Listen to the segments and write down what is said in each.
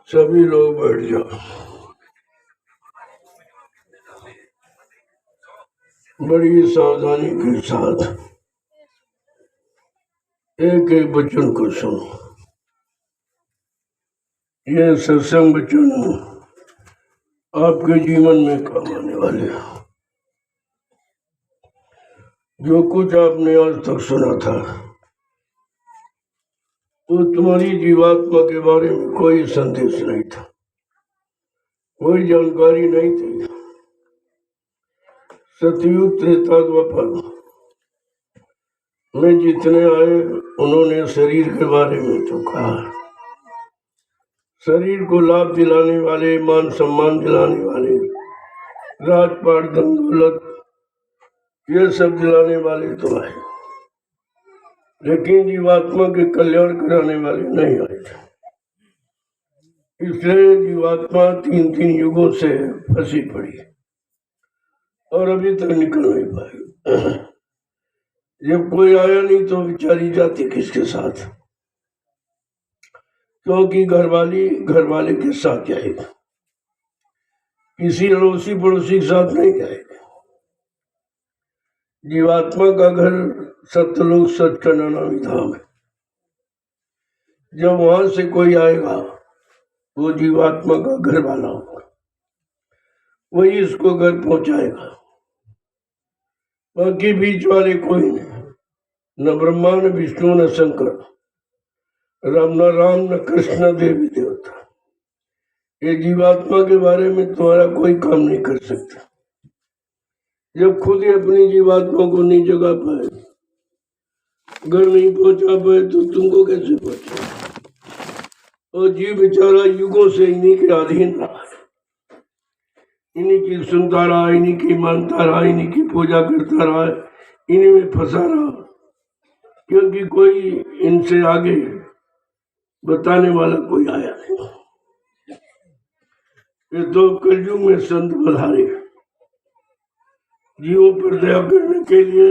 सभी लोग बैठ जाओ। बड़ी सावधानी के साथ एक एक वचन को सुनो। ये सत्संग वचन आपके जीवन में काम आने वाले हैं। जो कुछ आपने आज तक सुना था वो तुम्हारी जीवात्मा के बारे में कोई संदेश नहीं था, कोई जानकारी नहीं थी। सतयुग त्रेता द्वापर में जितने आए उन्होंने शरीर के बारे में तो कहा। शरीर को लाभ दिलाने वाले, मान सम्मान दिलाने वाले, राजपाट धन दौलत ये सब दिलाने वाले तो आए, लेकिन जीवात्मा के कल्याण कराने वाले नहीं आए थे। इसलिए जीवात्मा 3-3 युगों से फंसी पड़ी और अभी तक निकल नहीं पाई। जब कोई आया नहीं तो बेचारी जाती किसके साथ? क्योंकि घर वाले के साथ जाएगा, किसी अड़ोसी पड़ोसी के साथ नहीं जाएगा। जीवात्मा का घर सत्यलोक सचखंड अनामी धाम है। जब वहां से कोई आएगा वो जीवात्मा का घर वाला होगा, वही इसको घर पहुंचाएगा। बाकी बीच वाले कोई नहीं, न ब्रह्मा न विष्णु न शंकर, न राम न कृष्ण देवी देवता। ये जीवात्मा के बारे में तुम्हारा कोई काम नहीं कर सकता। जब खुद ही अपनी जीवात्मा को नहीं जगा पाए, घर नहीं पहुंचा पाए, तो तुमको कैसे पहुंचे? और जीव बेचारा युगों से इन्हीं के अधीन रहा, इन्हीं की सुनता रहा, इन्हीं की मानता रहा, इन्हीं की पूजा करता रहा, इन्हीं में फंसा रहा, क्योंकि कोई इनसे आगे बताने वाला कोई आया नहीं। ये तो कलयुग में संत पधारे जीवों पर दया करने के लिए।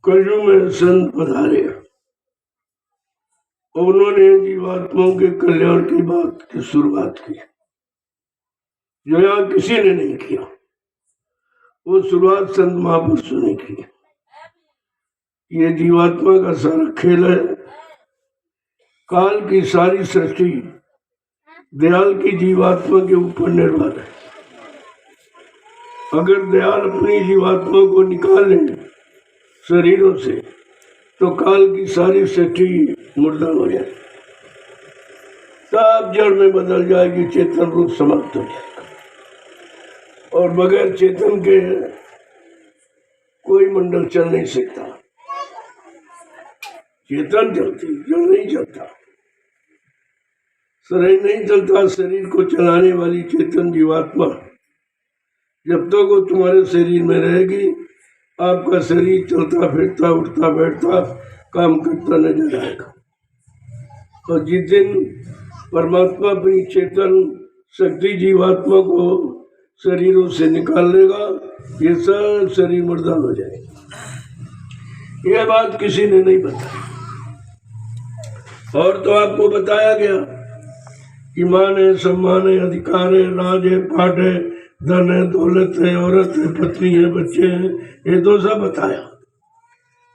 कलयुग में संत पधारे, उन्होंने जीवात्माओं के कल्याण की बात की शुरुआत की, जो यहाँ किसी ने नहीं किया। वो शुरुआत संत महापुरुषों ने की। ये जीवात्मा का सारा खेल है। काल की सारी सृष्टि दयाल की जीवात्मा के ऊपर निर्भर है। अगर दयाल अपनी जीवात्मा को निकाल ले शरीरों से, तो काल की सारी सृष्टि मुर्दा हो जाए, सब जड़ में बदल जाएगी, चेतन रूप समाप्त हो जाएगा। और बगैर चेतन के कोई मंडल चल नहीं सकता। चेतन चलती, जड़ नहीं चलता, शरीर नहीं चलता। शरीर को चलाने वाली चेतन जीवात्मा जब तक वो तुम्हारे शरीर में रहेगी, आपका शरीर चलता फिरता उठता बैठता काम करता नजर आएगा। और जिस दिन परमात्मा अपनी चेतन शक्ति जीवात्मा को शरीरों से निकाल लेगा, ये सब शरीर मुर्दा हो जाएगा। यह बात किसी ने नहीं बताई, और तो आपको बताया गया कि मान है, सम्मान है, अधिकार है, राज है, पाठ है, धन है, दौलत है, औरत है, पत्नी है, बच्चे हैं, ये तो सब बताया,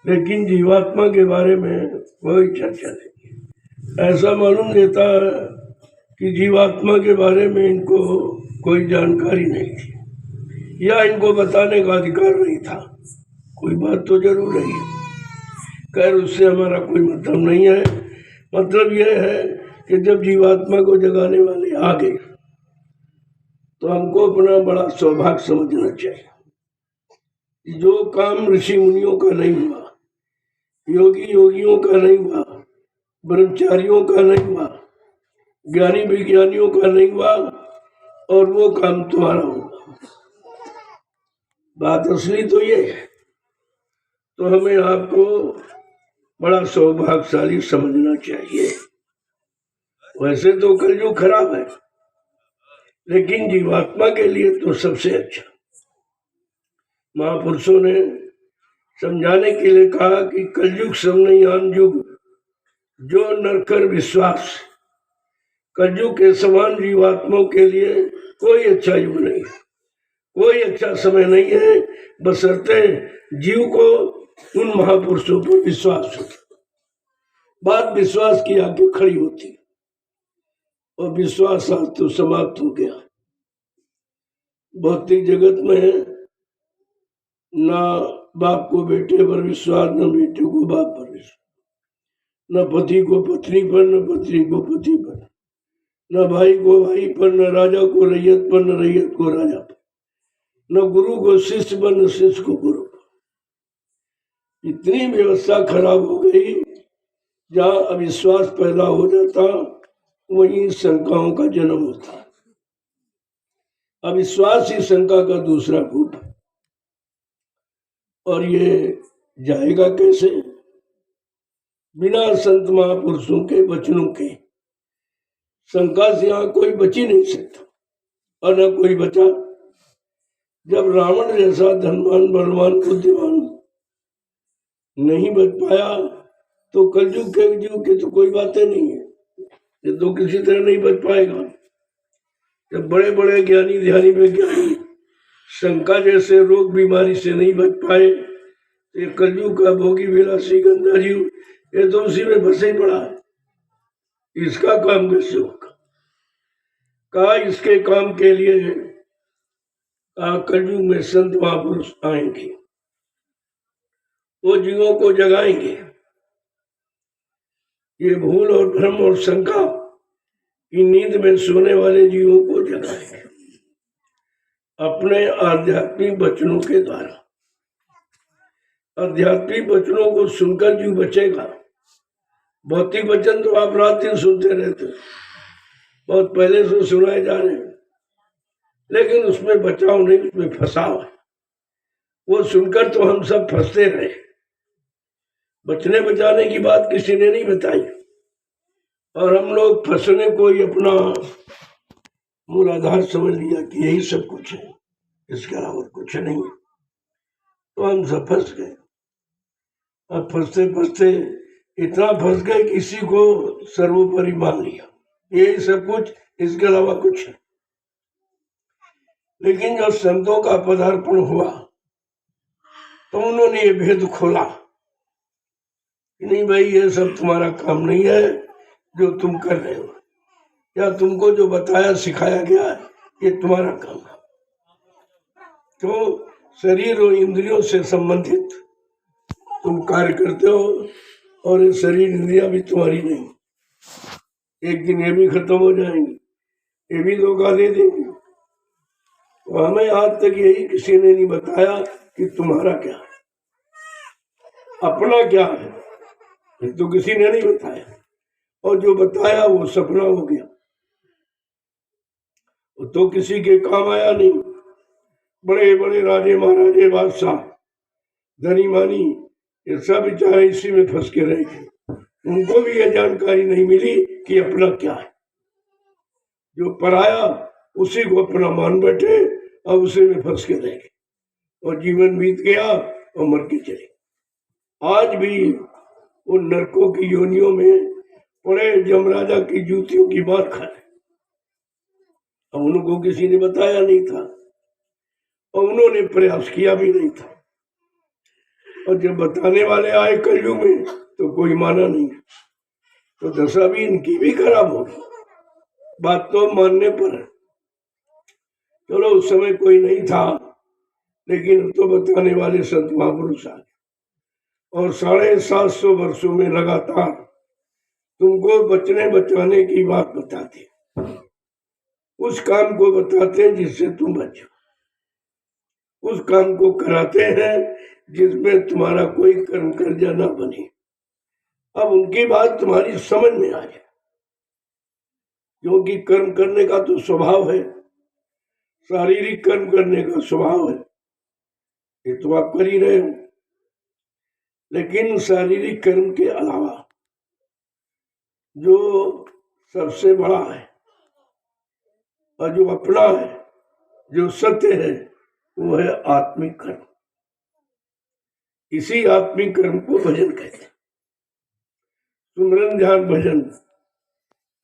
लेकिन जीवात्मा के बारे में कोई चर्चा नहीं। ऐसा मालूम देता है कि जीवात्मा के बारे में इनको कोई जानकारी नहीं थी या इनको बताने का अधिकार नहीं था। कोई बात तो जरूर रही है, खैर उससे हमारा कोई मतलब नहीं है। मतलब यह है कि जब जीवात्मा को जगाने वाले आ गए तो हमको अपना बड़ा सौभाग्य समझना चाहिए। जो काम ऋषि मुनियों का नहीं हुआ, योगी योगियों का नहीं हुआ, ब्रह्मचारियों का नहीं हुआ, ज्ञानी विज्ञानियों का नहीं हुआ, और वो काम तुम्हारा हुआ। बात असली तो ये है। तो हमें आपको बड़ा सौभाग्यशाली समझना चाहिए। वैसे तो कलयुग खराब है, लेकिन जीवात्मा के लिए तो सबसे अच्छा। महापुरुषों ने समझाने के लिए कहा कि कलयुग समनयान युग जो नर कर विश्वास, कलयुग के समान जीवात्माओं के लिए कोई अच्छा युग नहीं है, कोई अच्छा समय नहीं है, बशर्ते जीव को उन महापुरुषों पर विश्वास हो। बात विश्वास की आगे खड़ी होती, और विश्वास आज तो समाप्त हो गया। भौतिक जगत में ना बाप को बेटे पर विश्वास, न बेटे को बाप पर विश्वास, न पति को पत्नी पर, न पत्नी को पति पर, न भाई को भाई पर, न राजा को रैयत पर, न रैयत को राजा पर, न गुरु को शिष्य पर, न शिष्य को गुरु पर। इतनी व्यवस्था खराब हो गई, जहाँ अविश्वास पैदा हो जाता वहीं शंकाओं का जन्म होता। अविश्वास ही शंका का दूसरा रूप है, और ये जाएगा कैसे? बिना संत महापुरुषों के वचनों के शंका से यहाँ कोई बच ही नहीं सकता, और न कोई बचा। जब रावण जैसा धनवान बलवान बुद्धिमान नहीं बच पाया, तो कलयुग के जीव की तो कोई बातें नहीं है, ये तो किसी तरह नहीं बच पाएगा। जब बड़े बड़े ज्ञानी ध्यानी विज्ञानी शंका जैसे रोग बीमारी से नहीं बच पाए, ये कलयुग का भोगी विलासी गंदा जीव, ये तो उसी में फंसे ही पड़ा है। इसका काम कैसे होगा? कहा इसके काम के लिए कलयुग में संत महापुरुष आएंगे, वो जीवों को जगाएंगे। ये भूल और भ्रम और शंका की नींद में सोने वाले जीवों को जगाएंगे अपने आध्यात्मिक वचनों के द्वारा। आध्यात्मिक वचनों को सुनकर जीव बचेगा। भौतिक वचन तो आप रात दिन सुनते रहते, बहुत पहले से सुनाए जा रहे हैं, लेकिन उसमें बचाव नहीं, उसमें फंसाव है। वो सुनकर तो हम सब फंसते रहे। बचने बचाने की बात किसी ने नहीं बताई, और हम लोग फंसने को ही अपना मूल आधार समझ लिया कि यही सब कुछ है, इसके अलावा कुछ नहीं। तो हम सब फंस गए। अब फंसते फंसते इतना फंस गए कि इसी को सर्वोपरि मान लिया, यही सब कुछ, इसके अलावा कुछ है। लेकिन जब संतों का पदार्पण हुआ तो उन्होंने ये भेद खोला, नहीं भाई ये सब तुम्हारा काम नहीं है जो तुम कर रहे हो, या तुमको जो बताया सिखाया गया है ये तुम्हारा काम है। तो शरीर और इंद्रियों से संबंधित तुम कार्य करते हो, और ये शरीर इंद्रियां भी तुम्हारी नहीं। एक दिन ये भी खत्म हो जाएंगी, ये भी धोखा दे देंगे। तो हमें आज तक यही किसी ने नहीं बताया कि तुम्हारा क्या है, अपना क्या है, ये तो किसी ने नहीं बताया। और जो बताया वो सपना हो गया, वो तो किसी के काम आया नहीं। बड़े बड़े राजे महाराजे बादशाह धनी मानी ये सब बेचारे इसी में फंस के रह गए। उनको भी ये जानकारी नहीं मिली कि अपना क्या है। जो पराया उसी को अपना मान बैठे, और उसी में फंस के रह गए, और जीवन बीत गया और मर के चले। आज भी उन नरकों की योनियों में पड़े यमराजा की जूतियों की मार खाए। अब उनको किसी ने बताया नहीं था, और उन्होंने प्रयास किया भी नहीं था। और जब बताने वाले आए कलयुग में तो कोई माना नहीं, तो दशा भी इनकी भी खराब होगी। बात तो मानने पर है। चलो उस समय कोई नहीं था, लेकिन तो बताने वाले संत महापुरुष आ गए और 750 वर्षों में लगातार तुमको बचने बचाने की बात बताते, उस काम को बताते हैं जिससे तुम बचो, उस काम को कराते हैं जिसमें तुम्हारा कोई कर्म कर्जा ना बने। अब उनकी बात तुम्हारी समझ में आ जाए, क्योंकि कर्म करने का तो स्वभाव है, शारीरिक कर्म करने का स्वभाव है, ये तो आप कर ही रहे हो। लेकिन शारीरिक कर्म के अलावा जो सबसे बड़ा है और जो अपना है, जो सत्य है, वो है आत्मिक कर्म। इसी आत्मिक कर्म को भजन कहते हैं। सुमरन ध्यान भजन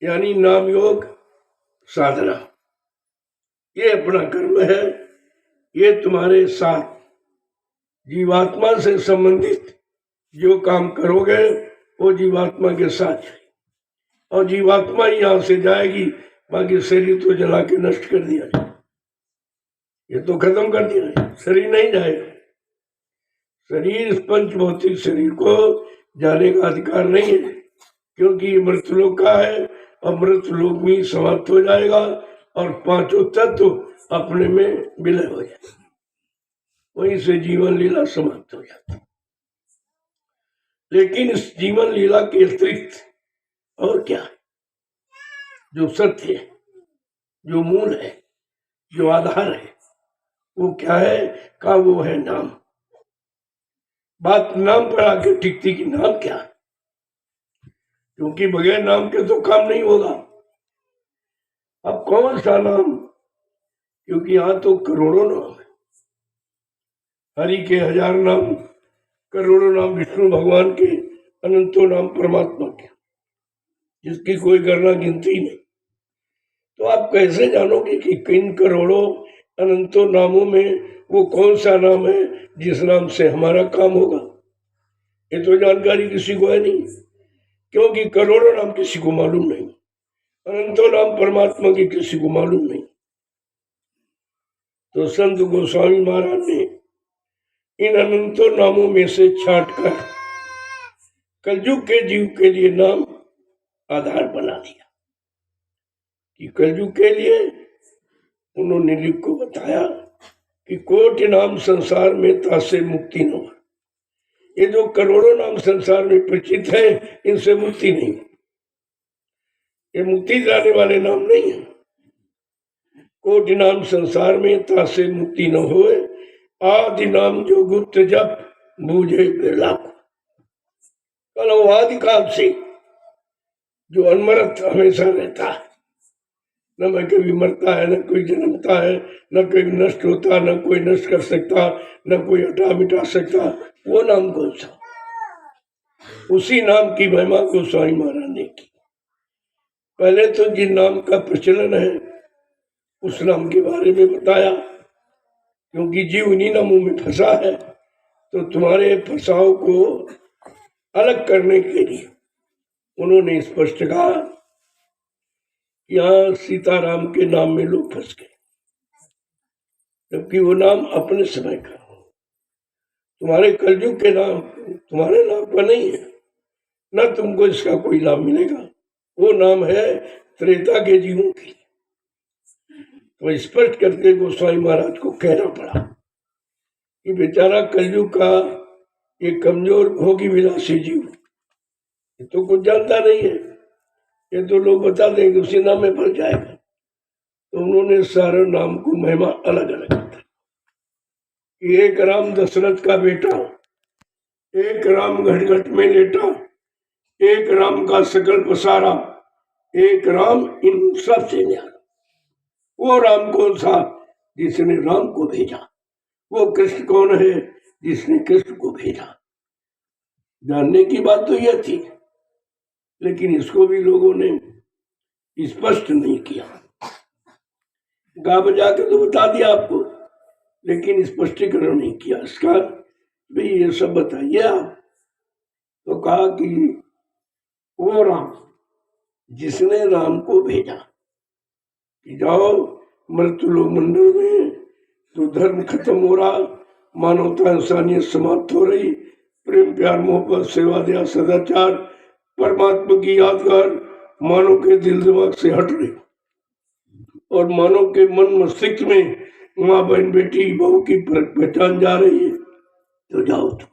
यानी नाम योग साधना, ये अपना कर्म है। ये तुम्हारे साथ जीवात्मा से संबंधित जो काम करोगे वो जीवात्मा के साथ, और जीवात्मा ही यहां से जाएगी, बाकी शरीर तो जला के नष्ट कर दिया जाए, ये तो खत्म कर दिया जाए, शरीर नहीं जाएगा। शरीर, पंच भौतिक शरीर को जाने का अधिकार नहीं है, क्योंकि मृतलोक का है और मृतलोक में समाप्त हो जाएगा और पांचों तत्व अपने में विलय हो जाए, वहीं से जीवन लीला समाप्त हो जाती। लेकिन इस जीवन लीला के अतिरिक्त और क्या है? जो सत्य है, जो मूल है, जो आधार है, वो क्या है? का वो है नाम। बात नाम पर आके टिकती कि नाम क्या है, क्योंकि बगैर नाम के तो काम नहीं होगा। अब कौन सा नाम? क्योंकि यहां तो करोड़ों नाम है, हरि के 1000 नाम, करोड़ों नाम विष्णु भगवान के, अनंतों नाम परमात्मा के, जिसकी कोई गणना गिनती नहीं। तो आप कैसे जानोगे कि किन करोड़ों अनंतों नामों में वो कौन सा नाम है जिस नाम से हमारा काम होगा? ये तो जानकारी किसी को है नहीं, क्योंकि करोड़ों नाम किसी को मालूम नहीं, अनंतों नाम परमात्मा की किसी को मालूम नहीं। तो संत गोस्वामी महाराज ने इन अनंतों नामों में से छांटकर कलयुग के जीव के लिए नाम आधार बना दिया। कि कलयुग के लिए उन्होंने लिख को बताया कि कोटि नाम संसार में तासे मुक्ति न हो। ये जो करोड़ों नाम संसार में प्रचित है, इनसे मुक्ति नहीं, ये मुक्ति दिलाने वाले नाम नहीं है। कोटि नाम संसार में तासे मुक्ति न होए, आदि नाम जो गुप्त जप बूझे बिरला को। कल आदि काल से जो अनमरत हमेशा रहता है, न मैं कभी मरता है, न कोई जन्मता है, न कोई नष्ट होता, न कोई नष्ट कर सकता, न कोई हटा मिटा सकता, वो नाम कौन सा? उसी नाम की महिमा गोस्वामी महाराज ने की। पहले तो जिन नाम का प्रचलन है उस नाम के बारे में बताया, क्योंकि जीव उन्हीं नामों में फंसा है। तो तुम्हारे फंसाव को अलग करने के लिए उन्होंने स्पष्ट कहा, यहाँ सीताराम के नाम में लोग फंस गए, जबकि वो नाम अपने समय का। तुम्हारे कलयुग के नाम तुम्हारे नाम पर नहीं है, न तुमको इसका कोई लाभ मिलेगा। वो नाम है त्रेता के जीवों की। तो स्पष्ट करके गोस्वामी महाराज को कहना पड़ा कि बेचारा कलयुग का ये कमजोर भोगी विलासी जीव, ये तो कुछ जानता नहीं है, ये तो लोग बता देंगे उसी नाम में फंस जाएगा। तो उन्होंने सारे नाम को महिमा अलग अलग बताया कि एक राम दशरथ का बेटा, एक राम घट घट में लेटा, एक राम का सकल पसारा, एक राम इन सब से न्यारा। वो राम कौन सा? जिसने राम को भेजा। वो कृष्ण कौन है? जिसने कृष्ण को भेजा। जानने की बात तो यह थी, लेकिन इसको भी लोगों ने स्पष्ट नहीं किया। गा बजा के तो बता दिया आपको लेकिन स्पष्टीकरण नहीं किया इसका। भाई ये सब बताइए आप। तो कहा कि वो राम जिसने राम को भेजा कि जाओ मृत्युलोक मंडल में तो धर्म खत्म हो रहा, मानवता इंसानियत समाप्त हो रही, प्रेम प्यार मोहब्बत सेवा दया सदाचार परमात्मा की यादगार मानव के दिल दिमाग से हट रही और मानव के मन मस्तिष्क में माँ बहन बेटी बहू की पहचान जा रही है। तो जाओ तुम,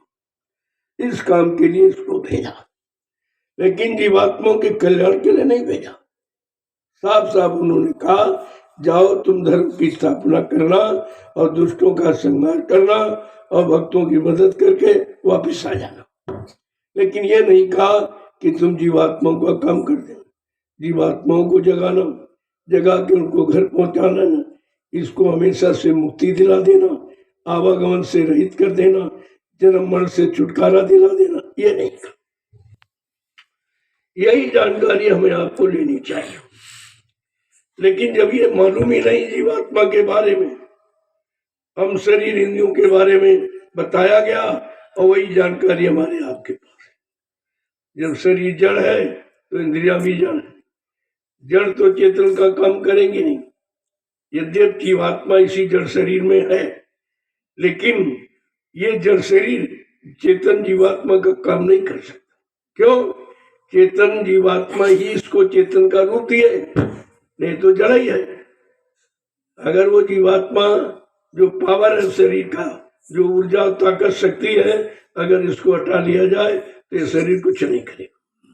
इस काम के लिए इसको भेजा, लेकिन जीवात्माओं के कल्याण के लिए नहीं भेजा। साफ साफ उन्होंने कहा जाओ तुम धर्म की स्थापना करना और दुष्टों का संहार करना और भक्तों की मदद करके वापस आ जाना। लेकिन ये नहीं कहा कि तुम जीवात्माओं का काम कर देना, जीवात्माओं को जगाना, जगा के उनको घर पहुंचाना, इसको हमेशा से मुक्ति दिला देना, आवागमन से रहित कर देना, जन्म मरण से छुटकारा दिला देना, ये नहीं कहा। यही जानकारी हमें आपको लेनी चाहिए। लेकिन जब ये मालूम ही नहीं जीवात्मा के बारे में, हम शरीर इंद्रियों के बारे में बताया गया और वही जानकारी हमारे आपके पास है। जब शरीर जड़ है तो इंद्रियां भी जड़ है, जड़ तो चेतन का काम करेंगे नहीं। यद्यप जीवात्मा इसी जड़ शरीर में है, लेकिन ये जड़ शरीर चेतन जीवात्मा का काम नहीं कर सकता। क्यों? चेतन जीवात्मा ही इसको चेतन का रूप दिए, नहीं तो जड़ ही है। अगर वो जीवात्मा जो पावर है शरीर का, जो ऊर्जा ताकत शक्ति है, अगर इसको हटा लिया जाए तो ये शरीर कुछ नहीं करेगा,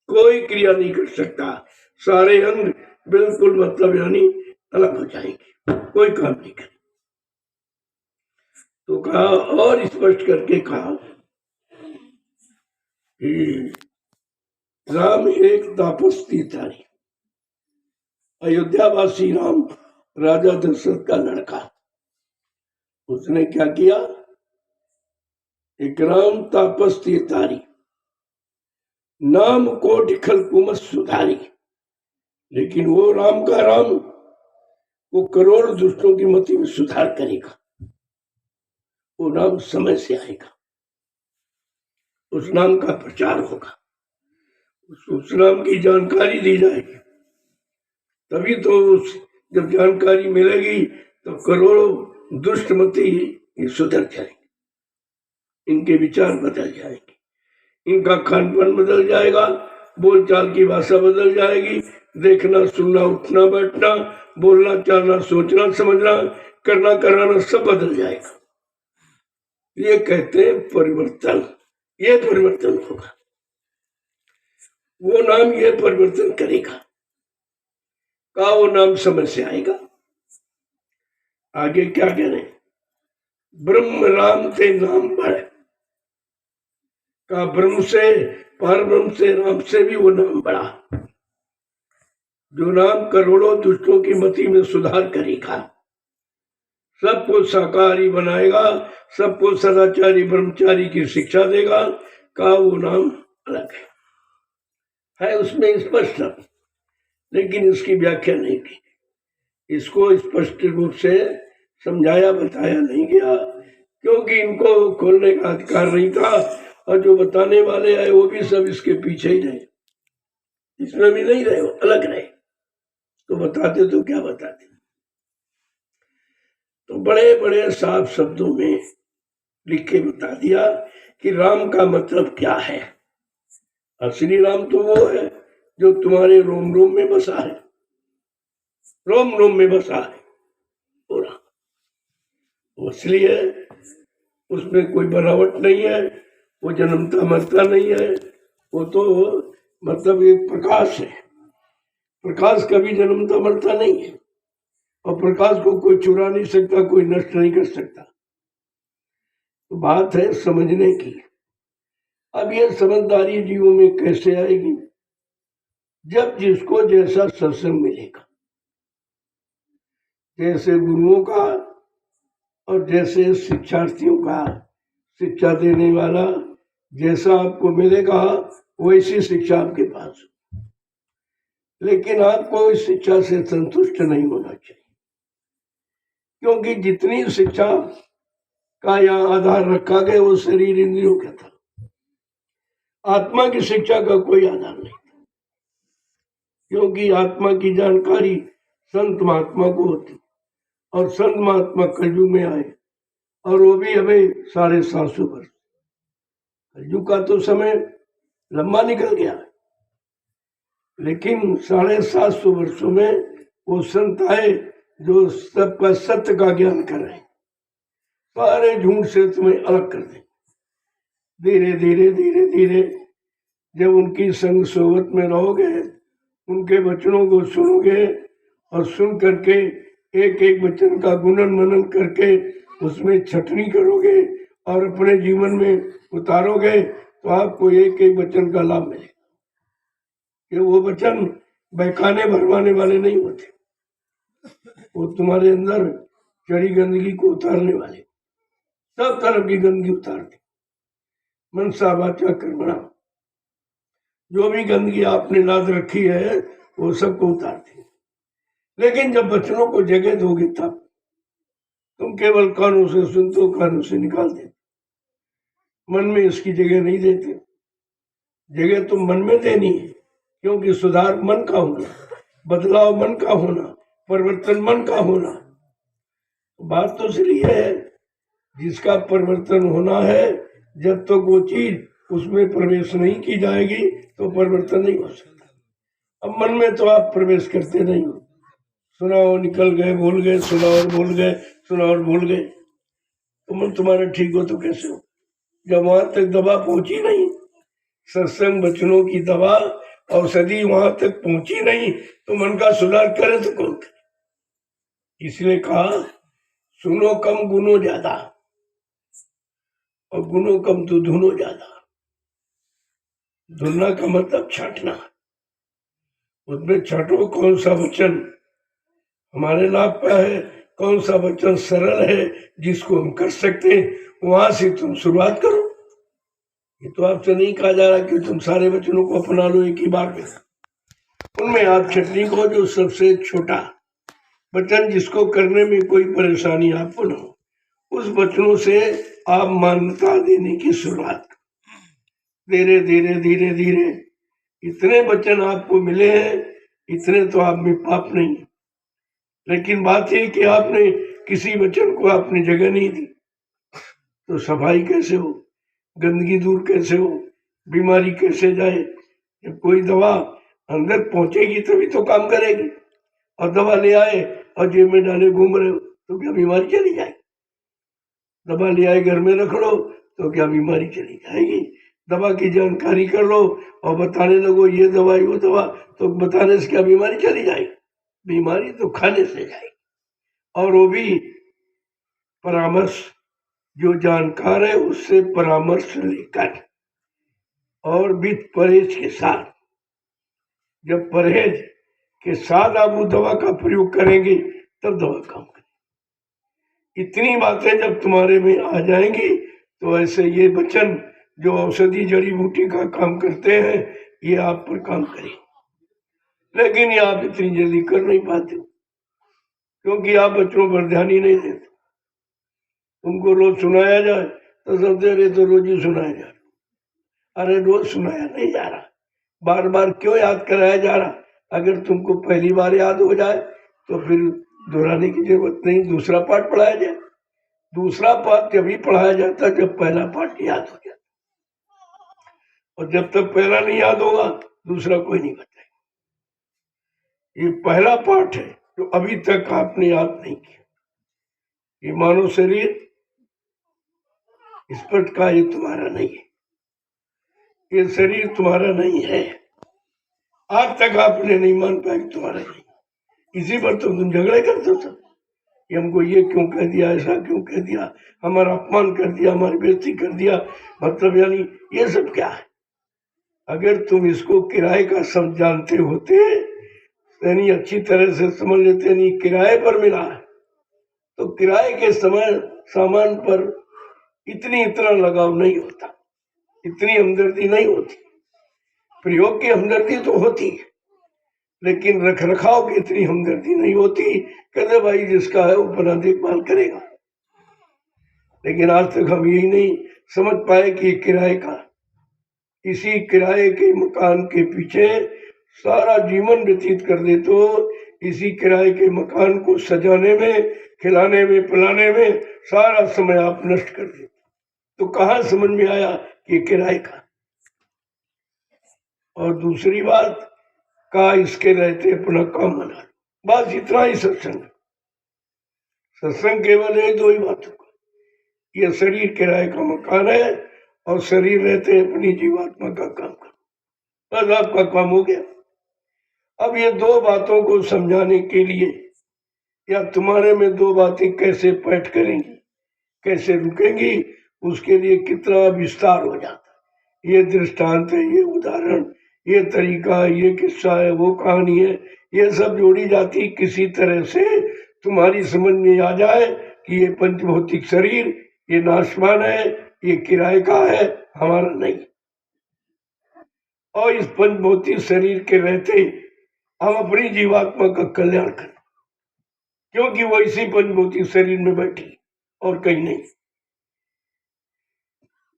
कोई क्रिया नहीं कर सकता। सारे अंग बिल्कुल मतलब यानी अलग हो जाएंगे, कोई काम नहीं करेगा। तो कहा और स्पष्ट करके कहा कि राम एक तापस तीर्थारी, अयोध्यावासी राम राजा दशरथ का लड़का, उसने क्या किया? एक राम तापस तीर्थारी, नाम कोटि खल कुमत सुधारी। लेकिन वो राम का राम, वो करोड़ दुष्टों की मति में सुधार करेगा। वो नाम समय से आएगा, उस नाम का प्रचार होगा, उस नाम की जानकारी दी जाएगी, तभी तो जब जानकारी मिलेगी तो करोड़ों दुष्ट मती सुधर जाएंगे, इनके विचार बदल जाएंगे, इनका खान पान बदल जाएगा, बोलचाल की भाषा बदल जाएगी, देखना सुनना उठना बैठना बोलना चालना सोचना समझना करना कराना सब बदल जाएगा। ये कहते हैं परिवर्तन, ये परिवर्तन होगा, वो नाम ये परिवर्तन करेगा। का वो नाम समय से आएगा। आगे क्या कह रहे हैं? ब्रह्म राम ते नाम बढ़े, का ब्रह्म से पर ब्रह्म से राम से भी वो नाम बढ़ा, जो नाम करोड़ों दुष्टों की मति में सुधार करेगा, सबको शाकाहारी बनाएगा, सबको सदाचारी ब्रह्मचारी की शिक्षा देगा। का वो नाम अलग है उसमें स्पष्ट, लेकिन इसकी व्याख्या नहीं की, इसको स्पष्ट रूप से समझाया बताया नहीं गया, क्योंकि इनको खोलने का अधिकार नहीं था, और जो बताने वाले आए वो भी सब इसके पीछे ही रहे, इसमें भी नहीं रहे, अलग रहे। तो बताते तो क्या बताते? तो बड़े बड़े साफ शब्दों में लिख के बता दिया कि राम का मतलब क्या है। असली राम तो वो है जो तुम्हारे रोम रोम में बसा है, रोम रोम में बसा है वो राम, वो असली है, उसमें कोई बनावट नहीं है, वो जन्मता मरता नहीं है, वो तो मतलब एक प्रकाश है, प्रकाश कभी जन्मता मरता नहीं है, और प्रकाश को कोई चुरा नहीं सकता, कोई नष्ट नहीं कर सकता। तो बात है समझने की। अब ये समझदारी जीवों में कैसे आएगी? जब जिसको जैसा सत्संग मिलेगा, जैसे गुरुओं का और जैसे शिक्षार्थियों का, शिक्षा देने वाला जैसा आपको मिलेगा वैसी शिक्षा आपके पास। लेकिन आपको इस शिक्षा से संतुष्ट नहीं होना चाहिए। क्योंकि जितनी शिक्षा का यहाँ आधार रखा गया वो शरीर इंद्रियों का था, आत्मा की शिक्षा का कोई आधार नहीं था, क्योंकि आत्मा की जानकारी संत महात्मा को होती, और संत महात्मा कलयुग में आए, और वो भी हमें 750 वर्ष। कलयुग का तो समय लंबा निकल गया, लेकिन 750 वर्षों में वो संत आए जो सबका सत्य का ज्ञान कर रहे, सारे झूठ से तुम्हें अलग कर दे। धीरे धीरे धीरे धीरे जब उनकी संग सोबत में रहोगे, उनके वचनों को सुनोगे और सुन करके एक एक वचन का गुणन मनन करके उसमें छटनी करोगे और अपने जीवन में उतारोगे, तो आपको एक एक वचन का लाभ मिलेगा। कि वो वचन बहकाने भरवाने वाले नहीं होते, वो तुम्हारे अंदर चढ़ी गंदगी को उतारने वाले, सब तरफ की गंदगी उतारते। मनसा वाचा कर्मणा, जो भी गंदगी आपने लाद रखी है वो सबको उतारती। लेकिन जब बच्चों को जगह दोगे तब तुम केवल कानों से सुनते हो, कानों से निकाल देते, मन में इसकी जगह नहीं देते। जगह तो मन में देनी है, क्योंकि सुधार मन का होना, बदलाव मन का होना, परिवर्तन मन का होना। बात तो इसलिए है, जिसका परिवर्तन होना है, जब तक तो वो चीज उसमें प्रवेश नहीं की जाएगी तो परिवर्तन नहीं हो सकता। अब मन में तो आप प्रवेश करते नहीं हो, सुना और निकल गए, भूल गए, सुना और भूल गए, सुना और भूल गए, तो मन तुम्हारा ठीक हो तो कैसे हो, जब वहां तक दवा पहुंची नहीं, सत्संग वचनों की दवा औषधि वहां तक पहुंची नहीं, तो मन का सुधार करे तो कौन करे। इसलिए कहा सुनो कम गुनो ज्यादा, और गुनो कम तो धुनो ज्यादा। धुलना का मतलब छाटना, उसमें छाटो कौन सा वचन हमारे लाभ का है, कौन सा वचन सरल है जिसको हम कर सकते हैं, वहां से तुम शुरुआत करो। ये तो आपसे नहीं कहा जा रहा कि तुम सारे वचनों को अपना लो एक ही बार में। उनमें आप छटनी को जो सबसे छोटा वचन जिसको करने में कोई परेशानी आपको न हो, उस वचनों से आप मान्यता देने की शुरुआत करो। धीरे धीरे धीरे धीरे इतने वचन आपको मिले हैं, इतने तो आप में पाप नहीं, लेकिन बात है कि आपने किसी वचन को अपनी जगह नहीं दी, तो सफाई कैसे हो, गंदगी दूर कैसे हो, बीमारी कैसे जाए। जब कोई दवा अंदर पहुंचेगी तभी तो काम करेगी, और दवा ले आए और जेब में डाले घूम रहे हो तो क्या बीमारी चली जाएगी। दवा ले आए घर में रख लो तो क्या बीमारी चली जाएगी। दवा की जानकारी कर लो और बताने लगो ये दवाई वो दवा, तो बताने से क्या बीमारी चली जाएगी। बीमारी तो खाने से जाएगी, और वो भी परामर्श, जो जानकार है उससे परामर्श लेकर और विद परहेज के साथ। जब परहेज के साथ आप वो दवा का प्रयोग करेंगे तब दवा काम करेगी। इतनी बातें जब तुम्हारे में आ जाएंगी तो ऐसे ये वचन जो औषधि जड़ी बूटी का काम करते हैं ये आप पर काम करें। लेकिन ये आप इतनी जल्दी कर नहीं पाते, क्योंकि आप बच्चों पर ध्यान ही नहीं देते। उनको रोज सुनाया जाए तो समझते रहे तो रोज ही सुनाया जा रहा। अरे रोज सुनाया नहीं जा रहा, बार बार क्यों याद कराया जा रहा। अगर तुमको पहली बार याद हो जाए तो फिर दोहराने की जरूरत नहीं, दूसरा पाठ पढ़ाया जाए। दूसरा पाठ जब भी पढ़ाया जाता जब पहला पाठ याद हो जाता, और जब तक पहला नहीं याद होगा दूसरा कोई नहीं बताएगा। ये पहला पाठ है जो अभी तक आपने याद नहीं किया। ये मानव शरीर स्पर्श का ये तुम्हारा नहीं है, ये शरीर तुम्हारा नहीं है। आज तक आपने नहीं मान पाया कि तुम्हारा नहीं। इसी पर तो तुम झगड़े करते हो, कि हमको ये क्यों कह दिया, ऐसा क्यों कह दिया, हमारा अपमान कर दिया, हमारी बेइज्जती कर दिया। मतलब यानी ये सब क्या है। अगर तुम इसको किराए का सब जानते होते, यानी अच्छी तरह से समझ लेते, नहीं किराए पर मिला है, तो किराए के समय सामान पर इतना लगाव नहीं होता, इतनी हमदर्दी नहीं होती। प्रयोग की हमदर्दी तो होती है, लेकिन रख रखाव की इतनी हमदर्दी नहीं होती कहते भाई जिसका है वो अपना देखभाल करेगा। लेकिन आज तक हम यही नहीं समझ पाए कि किराए का, इसी किराए के मकान के पीछे सारा जीवन व्यतीत कर दे तो इसी किराए के मकान को सजाने में, खिलाने में, पिलाने में सारा समय आप नष्ट कर देते। तो कहाँ समझ में आया कि किराए का। और दूसरी बात का इसके रहते अपना काम बना, बस इतना ही सत्संग। सत्संग केवल है दो ही बातों का, यह शरीर किराए का मकान है और शरीर रहते अपनी जीवात्मा का काम कर, बस आपका काम हो गया। अब ये दो बातों को समझाने के लिए या तुम्हारे में दो बातें कैसे पैठ करेंगी, कैसे रुकेंगी, उसके लिए कितना विस्तार हो जाता। ये दृष्टांत है, ये उदाहरण, ये तरीका, ये किस्सा है, वो कहानी है, ये सब जोड़ी जाती किसी तरह से तुम्हारी समझ में आ जाए कि ये पंचभौतिक शरीर ये नाशवान है, ये किराए का है, हमारा नहीं। और इस पंचभौतिक शरीर के रहते हम अपनी जीवात्मा का कल्याण करें, क्योंकि वो इसी पंचभौतिक शरीर में बैठी और कहीं नहीं।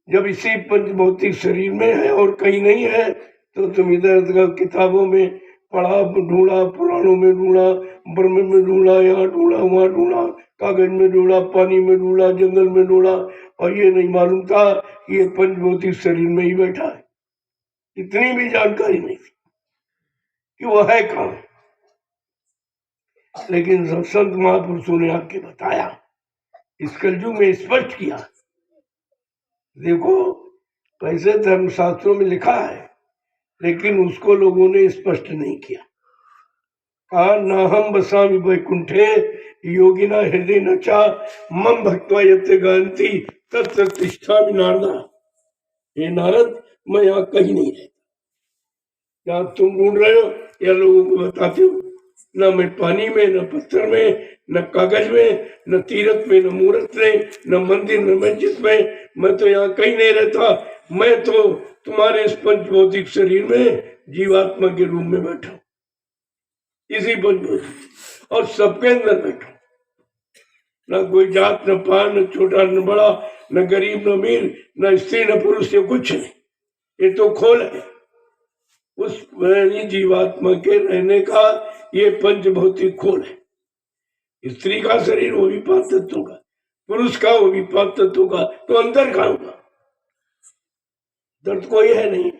जब इसी पंचभौतिक शरीर में है और कहीं नहीं है तो तुम इधर उधर किताबों में पढ़ा, ढूंढा, पुराणों में ढूंढा, ब्रह्म में ढूंढा, यहाँ ढूंढा, वहां ढूंढा, कागज में ढूंढा, पानी में ढूंढा, जंगल में ढूंढा, और ये नहीं मालूम था कि ये पंचभौतिक शरीर में ही बैठा है। इतनी भी जानकारी नहीं थी कि वो है कहाँ। लेकिन जब संत महापुरुषों ने आके बताया, इस कलयुग में स्पष्ट किया। देखो वैसे धर्मशास्त्रों में लिखा है लेकिन उसको लोगों ने स्पष्ट नहीं किया। कहा न हम बसामि वैकुंठे योगिना हृदय नचा मम भक्त्वा यत्र गायन्ति तत्र तिष्ठामि नारदा। ये नारद मैं यहाँ कहीं नहीं रहता, जहाँ तुम ढूंढ रहे हो या लोगों को बताते हो, न मैं पानी में, न पत्थर में, न कागज में, न तीर्थ में, न मूर्त में, न मंदिर में, मस्जिद में, मैं तो यहाँ कहीं नहीं रहता। मैं तो तुम्हारे इस पंचभौतिक शरीर में जीवात्मा के रूप में बैठा हूँ, इसी पंचभौतिक, और सबके अंदर बैठा हूँ। न कोई जात, न पान, न छोटा, न बड़ा, न गरीब, न अमीर, न स्त्री, न पुरुष, ये कुछ नहीं। ये तो खोल है उस जीवात्मा के रहने का, ये पंचभौतिक खोल है। स्त्री का शरीर वो भी 5 तत्वों का, पुरुष का वो भी 5 तत्वों का, तो अंतर कहाँ होगा? दर्द कोई है नहीं।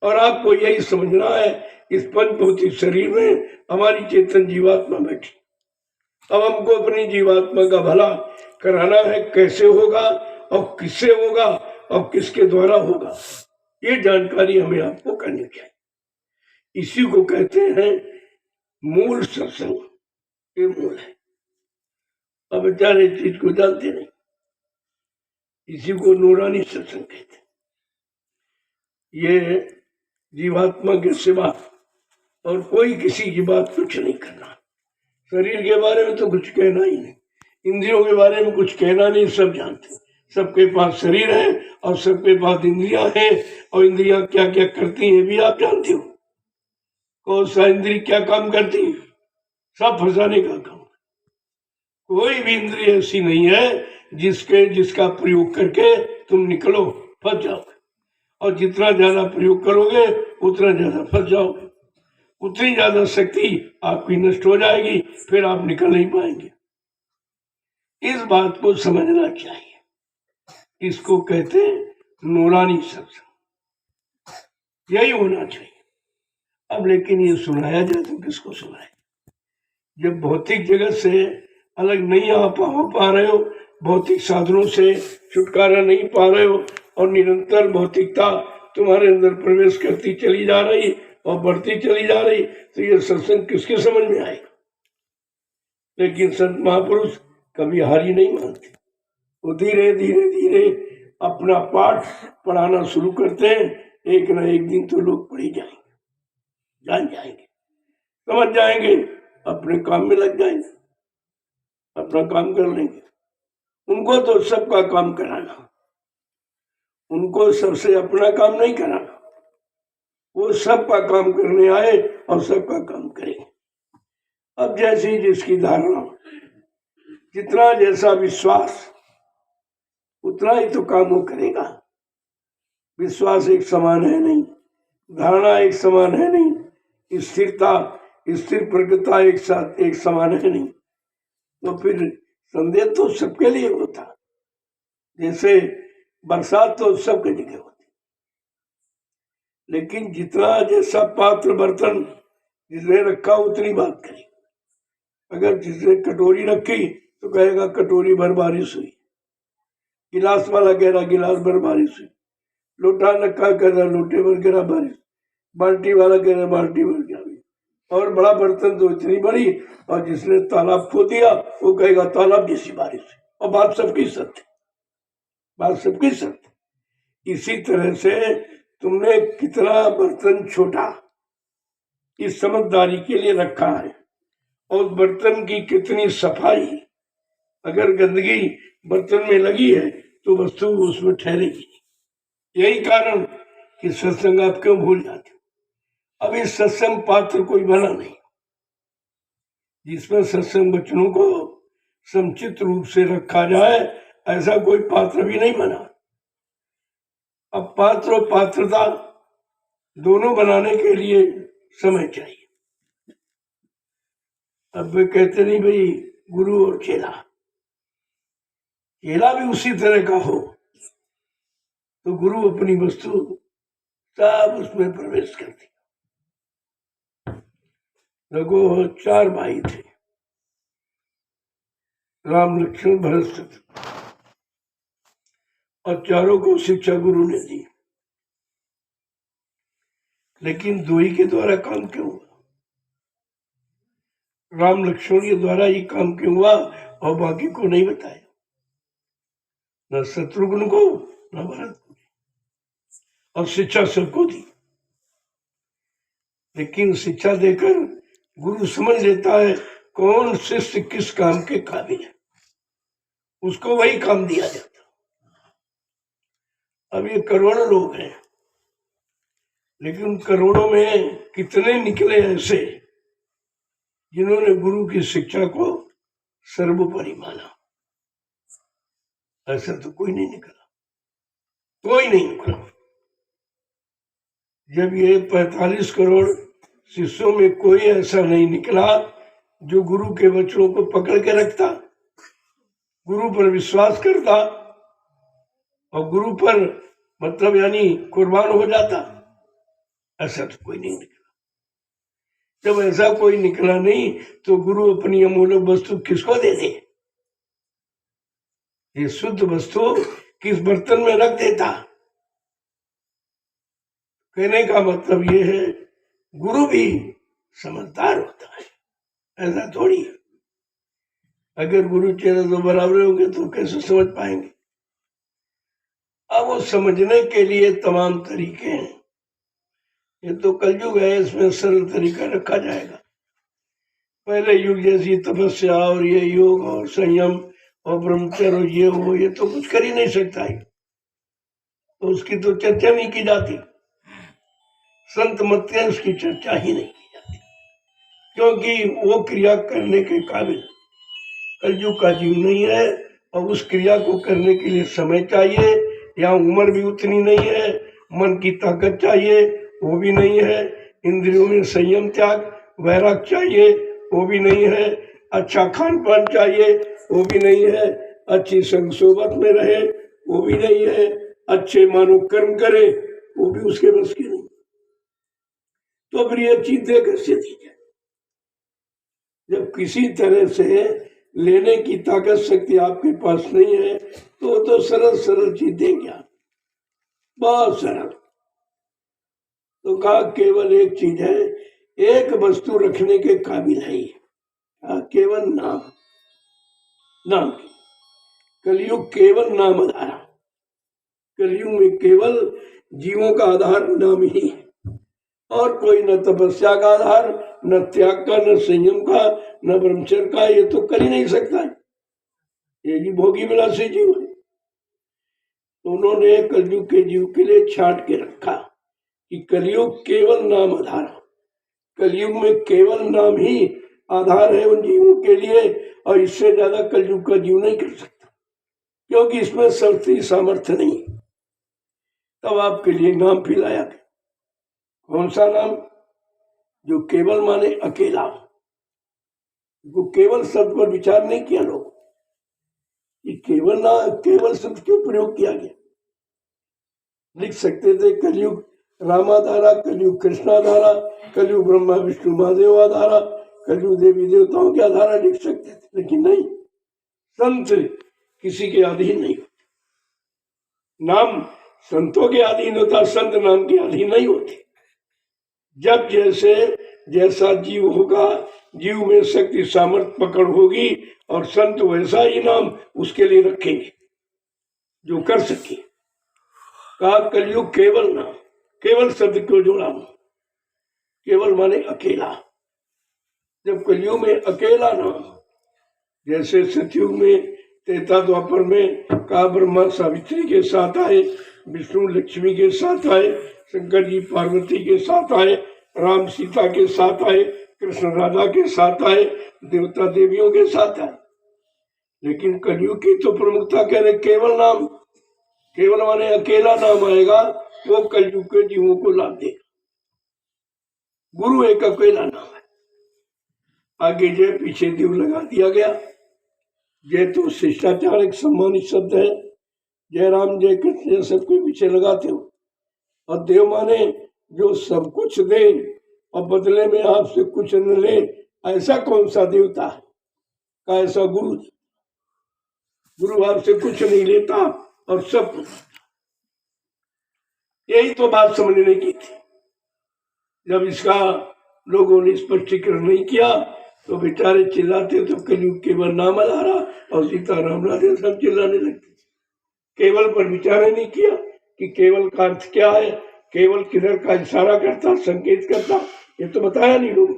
और आपको यही समझना है, इस पंचभौतिक शरीर में हमारी चेतन जीवात्मा बैठी। अब हमको अपनी जीवात्मा का भला कराना है, कैसे होगा और किससे होगा और किसके द्वारा होगा, ये जानकारी हमें आपको करनी चाहिए। इसी को कहते हैं मूल सत्संग, ये मूल है। अब बेचारे इस चीज को जानते नहीं, इसी को नूरानी सत्संग कहते हैं। ये जीवात्मा के सिवा और कोई किसी की बात कुछ नहीं करना। शरीर के बारे में तो कुछ कहना ही नहीं, इंद्रियों के बारे में कुछ कहना नहीं, सब जानते। सबके पास शरीर है और सबके पास इंद्रियां हैं, और इंद्रियां क्या क्या करती हैं भी आप जानते हो। कौन सा इंद्री क्या काम करती है, सब फंसाने का काम। कोई भी इंद्रिय ऐसी नहीं है जिसका प्रयोग करके तुम निकलो, फंस जाओगे। और जितना ज्यादा प्रयोग करोगे उतना ज्यादा फंस जाओगे, उतनी ज्यादा शक्ति आपकी नष्ट हो जाएगी, फिर आप निकल नहीं पाएंगे। इस बात को समझना चाहिए। इसको कहते हैं नूरानी सत्संग, यही होना चाहिए। अब लेकिन ये सुनाया जाए तो किसको सुनाए? जब भौतिक जगत से अलग नहीं हो पा रहे हो, भौतिक साधनों से छुटकारा नहीं पा रहे हो, और निरंतर भौतिकता तुम्हारे अंदर प्रवेश करती चली जा रही और बढ़ती चली जा रही, तो ये सत्संग किसके समझ में आएगा? लेकिन संत महापुरुष कभी हारी नहीं मानते, वो धीरे धीरे धीरे अपना पाठ पढ़ाना शुरू करते हैं। एक न एक दिन तो लोग पढ़ ही जाएंगे, जान जाएंगे, समझ जाएंगे, अपने काम में लग जाएंगे, अपना काम कर लेंगे। उनको तो सबका काम कराना, उनको सबसे अपना काम नहीं कराना, वो सबका काम करने आए और सबका काम करेंगे। अब जैसी जिसकी धारणा, जितना जैसा विश्वास उतना ही तो काम वो करेगा। विश्वास एक समान है नहीं, धारणा एक समान है नहीं, स्थिरता स्थिर प्रकृता एक समान है नहीं, तो फिर संदेह तो सबके लिए होता। जैसे बरसात तो सबके जगह होती, लेकिन जितना जैसा पात्र बर्तन जिसने रखा उतनी बात करेगी। अगर जिसने कटोरी रखी तो कहेगा कटोरी भर बारिश हुई, गिलास वाला कह रहा गिलास भर बारिश हुई, लोटा रखा कह रहा लोटे भर गिरा बारिश, बाल्टी वाला कह रहा बाल्टी भर गिरा, और बड़ा बर्तन तो इतनी बड़ी, और जिसने तालाब खो दिया वो कहेगा तालाब जैसी बारिश हुई। और बात सबकी सत्य, बात सबकी सत्य। इसी तरह से तुमने कितना बर्तन छोटा इस समझदारी के लिए रखा है, और बर्तन की कितनी सफाई। अगर गंदगी बर्तन में लगी है तो वस्तु उसमें ठहरेगी। यही कारण कि सत्संग आप क्यों भूल जाते हो। अब इस सत्संग पात्र कोई बना नहीं, जिसमें सत्संग वचनों को समुचित रूप से रखा जाए, ऐसा कोई पात्र भी नहीं बना। अब पात्र और पात्रता दोनों बनाने के लिए समय चाहिए। अब वे कहते नहीं भाई गुरु और चेला, चेला भी उसी तरह का हो तो गुरु अपनी वस्तु सब उसमें प्रवेश कर दी। देखो 4 भाई थे, राम लक्ष्मण भरत शत्रुघ्न, और चारों को शिक्षा गुरु ने दी, लेकिन 2 ही के द्वारा काम क्यों हुआ? राम लक्ष्मण के द्वारा ही काम क्यों हुआ और बाकी को नहीं बताया? न शत्रुघ्न को न भरत को, और शिक्षा सबको दी। लेकिन शिक्षा देकर गुरु समझ लेता है कौन शिष्य किस काम के काबिल है, उसको वही काम दिया जाता। अब ये करोड़ों लोग हैं, लेकिन करोड़ों में कितने निकले ऐसे जिन्होंने गुरु की शिक्षा को सर्वोपरि माना? ऐसा तो कोई नहीं निकला, कोई नहीं निकला। जब ये 45 करोड़ शिष्यों में कोई ऐसा नहीं निकला जो गुरु के वचनों को पकड़ के रखता, गुरु पर विश्वास करता और गुरु पर मतलब यानी कुर्बान हो जाता, ऐसा तो कोई नहीं निकला। जब ऐसा कोई निकला नहीं तो गुरु अपनी अमूल्य वस्तु किसको दे दे? ये शुद्ध वस्तु किस बर्तन में रख देता? कहने का मतलब ये है गुरु भी समझदार होता है, ऐसा थोड़ी है। अगर गुरु चेला तो बराबर होंगे तो कैसे समझ पाएंगे? अब वो समझने के लिए तमाम तरीके हैं। ये तो कलयुग है, इसमें सरल तरीका रखा जाएगा। पहले युग जैसी तपस्या और ये योग और संयम और ब्रह्मचर्य और ये हो, ये तो कुछ कर ही नहीं सकता है, तो उसकी तो चर्चा नहीं की जाती। संत मत में उसकी चर्चा ही नहीं की जाती, क्योंकि वो क्रिया करने के काबिल कलयुग का जीव नहीं है, और उस क्रिया को करने के लिए समय चाहिए, या उम्र भी उतनी नहीं है, मन की ताकत चाहिए, वो भी नहीं है, इंद्रियों में संयम त्याग वैराग चाहिए, वो भी नहीं है, अच्छा खान पान चाहिए, वो भी नहीं है, अच्छी संग सोबत में रहे, वो भी नहीं है, अच्छे मानो कर्म करे, वो भी उसके बस की नहीं। तो फिर ये चीजें कैसे दी जाए? जब किसी तरह से लेने की ताकत शक्ति आपके पास नहीं है तो सरल सरल चीजें क्या, बहुत सरल। तो कहा केवल एक चीज है, एक वस्तु रखने के काबिल है, केवल नाम। नाम कलयुग केवल नाम आधार, कलयुग में केवल जीवों का आधार नाम ही है, और कोई न तपस्या का आधार, न त्याग का, न संयम का, न ब्रह्मचर्य का, ये तो कर ही नहीं सकता है। ये भी भोगी विलासी जीव है। तो उन्होंने कलयुग के जीव के लिए छांट के रखा कि कलयुग केवल नाम आधार, कलयुग में केवल नाम ही आधार है उन जीवों के लिए, और इससे ज्यादा कलयुग का जीव नहीं कर सकता, क्योंकि इसमें शक्ति सामर्थ्य नहीं। तब आपके लिए नाम फिर लाया गया। कौन सा नाम? जो केवल माने अकेला। वो केवल शब्द पर विचार नहीं किया लोग कि केवल शब्द क्यों प्रयोग किया गया। लिख सकते थे कलयुग रामाधारा, कलयुग कृष्णाधारा, कलयुग ब्रह्मा विष्णु महादेव आधारा, कलयुग देवी देवताओं की आधारा लिख सकते थे, लेकिन नहीं। संत किसी के अधीन नहीं होते, नाम संतों के अधीन होता, संत नाम के अधीन नहीं होते। जब जैसा जीव होगा, जीव में शक्ति सामर्थ्य पकड़ होगी, और संत वैसा ही नाम उसके लिए रखेंगे जो कर सके। कहा कलयुग केवल नाम, केवल शब्द क्यों जोड़ा? केवल माने अकेला। जब कलयुग में अकेला नाम, जैसे सतयुग में त्रेता द्वापर में कहा ब्रह्मा सावित्री के साथ आए, विष्णु लक्ष्मी के साथ आए, शंकर जी पार्वती के साथ आए, राम सीता के साथ आए, कृष्ण राधा के साथ आए, देवता देवियों के साथ आए। लेकिन कलयुग की तो प्रमुखता कह रहे केवल नाम, केवल माने अकेला नाम आएगा, वो कलयुग के जीवों को लाभ देगा। गुरु एक अकेला नाम है। आगे जय पीछे देव लगा दिया गया। जय तो शिष्टाचार एक सम्मानित शब्द है, जय राम जय कृष्ण सबके पीछे लगाते हो। और देव माने जो सब कुछ दे और बदले में आपसे कुछ न ले, ऐसा कौन सा देवता है? का ऐसा गुरु। गुरु आपसे कुछ नहीं लेता और सब कुछ। यही तो बात समझने की थी। जब इसका लोगों ने स्पष्टीकरण नहीं किया तो बेचारे चिल्लाते, तो कलयुग केवल नाम आधारा और सीताराम राधे सब चिल्लाने लगते। केवल पर विचार नहीं किया कि केवल का अर्थ क्या है, केवल किधर का इशारा करता, संकेत करता, ये तो बताया नहीं लोगों।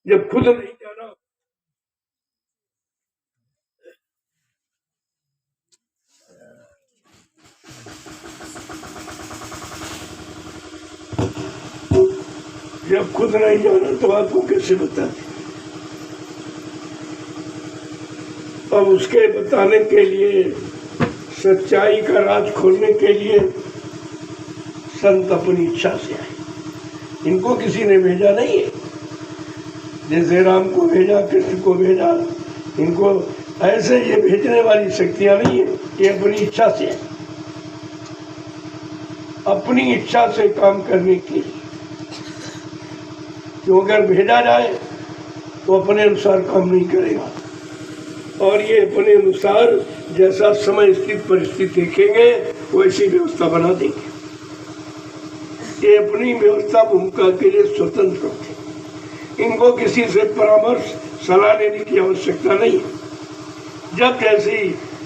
जब खुद नहीं जाना, जब खुद नहीं जाना तो आपको कैसे बताते? अब उसके बताने के लिए, सच्चाई का राज खोलने के लिए संत अपनी इच्छा से आए। इनको किसी ने भेजा नहीं है। जैसे राम को भेजा, कृष्ण को भेजा, इनको ऐसे ये भेजने वाली शक्तियां नहीं है। ये अपनी इच्छा से है, अपनी इच्छा से काम करने के लिए। जो अगर भेजा जाए तो अपने अनुसार काम नहीं करेगा, और ये अपने अनुसार जैसा समय स्थित परिस्थिति देखेंगे वैसी व्यवस्था बना देंगे। ये अपनी व्यवस्था भूमिका के लिए स्वतंत्र होते। इनको किसी से परामर्श सलाह लेने की आवश्यकता नहीं है। जब जैसी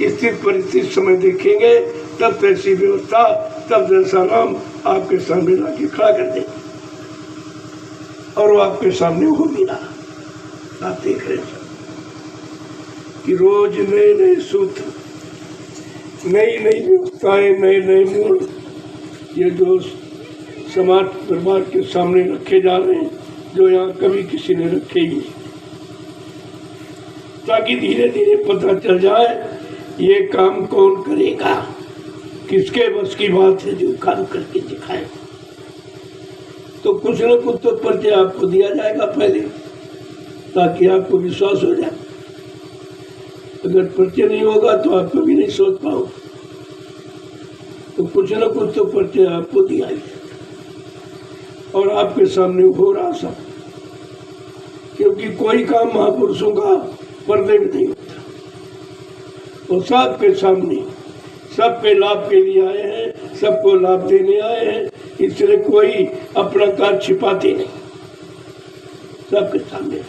स्थित परिस्थिति समय देखेंगे तब तैसी व्यवस्था, तब जैसा नाम आपके सामने लाके खड़ा कर देंगे, और वो आपके सामने हो भी रहा। आप देख रहे हैं कि रोज नए नए सूत्र, नई नई व्यवस्थाएं, नए नए मूल ये जो समाज दरबार के सामने रखे जा रहे हैं, जो यहाँ कभी किसी ने रखे ही नहीं, ताकि धीरे धीरे पता चल जाए ये काम कौन करेगा, किसके बस की बात है जो काम करके दिखाए। तो कुछ न कुछ तो परिचय आपको दिया जाएगा पहले, ताकि आपको विश्वास हो जाए। अगर परिचय नहीं होगा तो आप कभी नहीं सोच पाओगे। तो कुछ न कुछ तो परिचय आपको दिया ही, और आपके सामने हो रहा सब। क्योंकि कोई काम महापुरुषों का पर्दे में नहीं होता, और सबके सामने, सबके लाभ के लिए आए हैं, सबको लाभ देने आए हैं। इसलिए कोई अपना कार्य छिपाते नहीं, सबके सामने।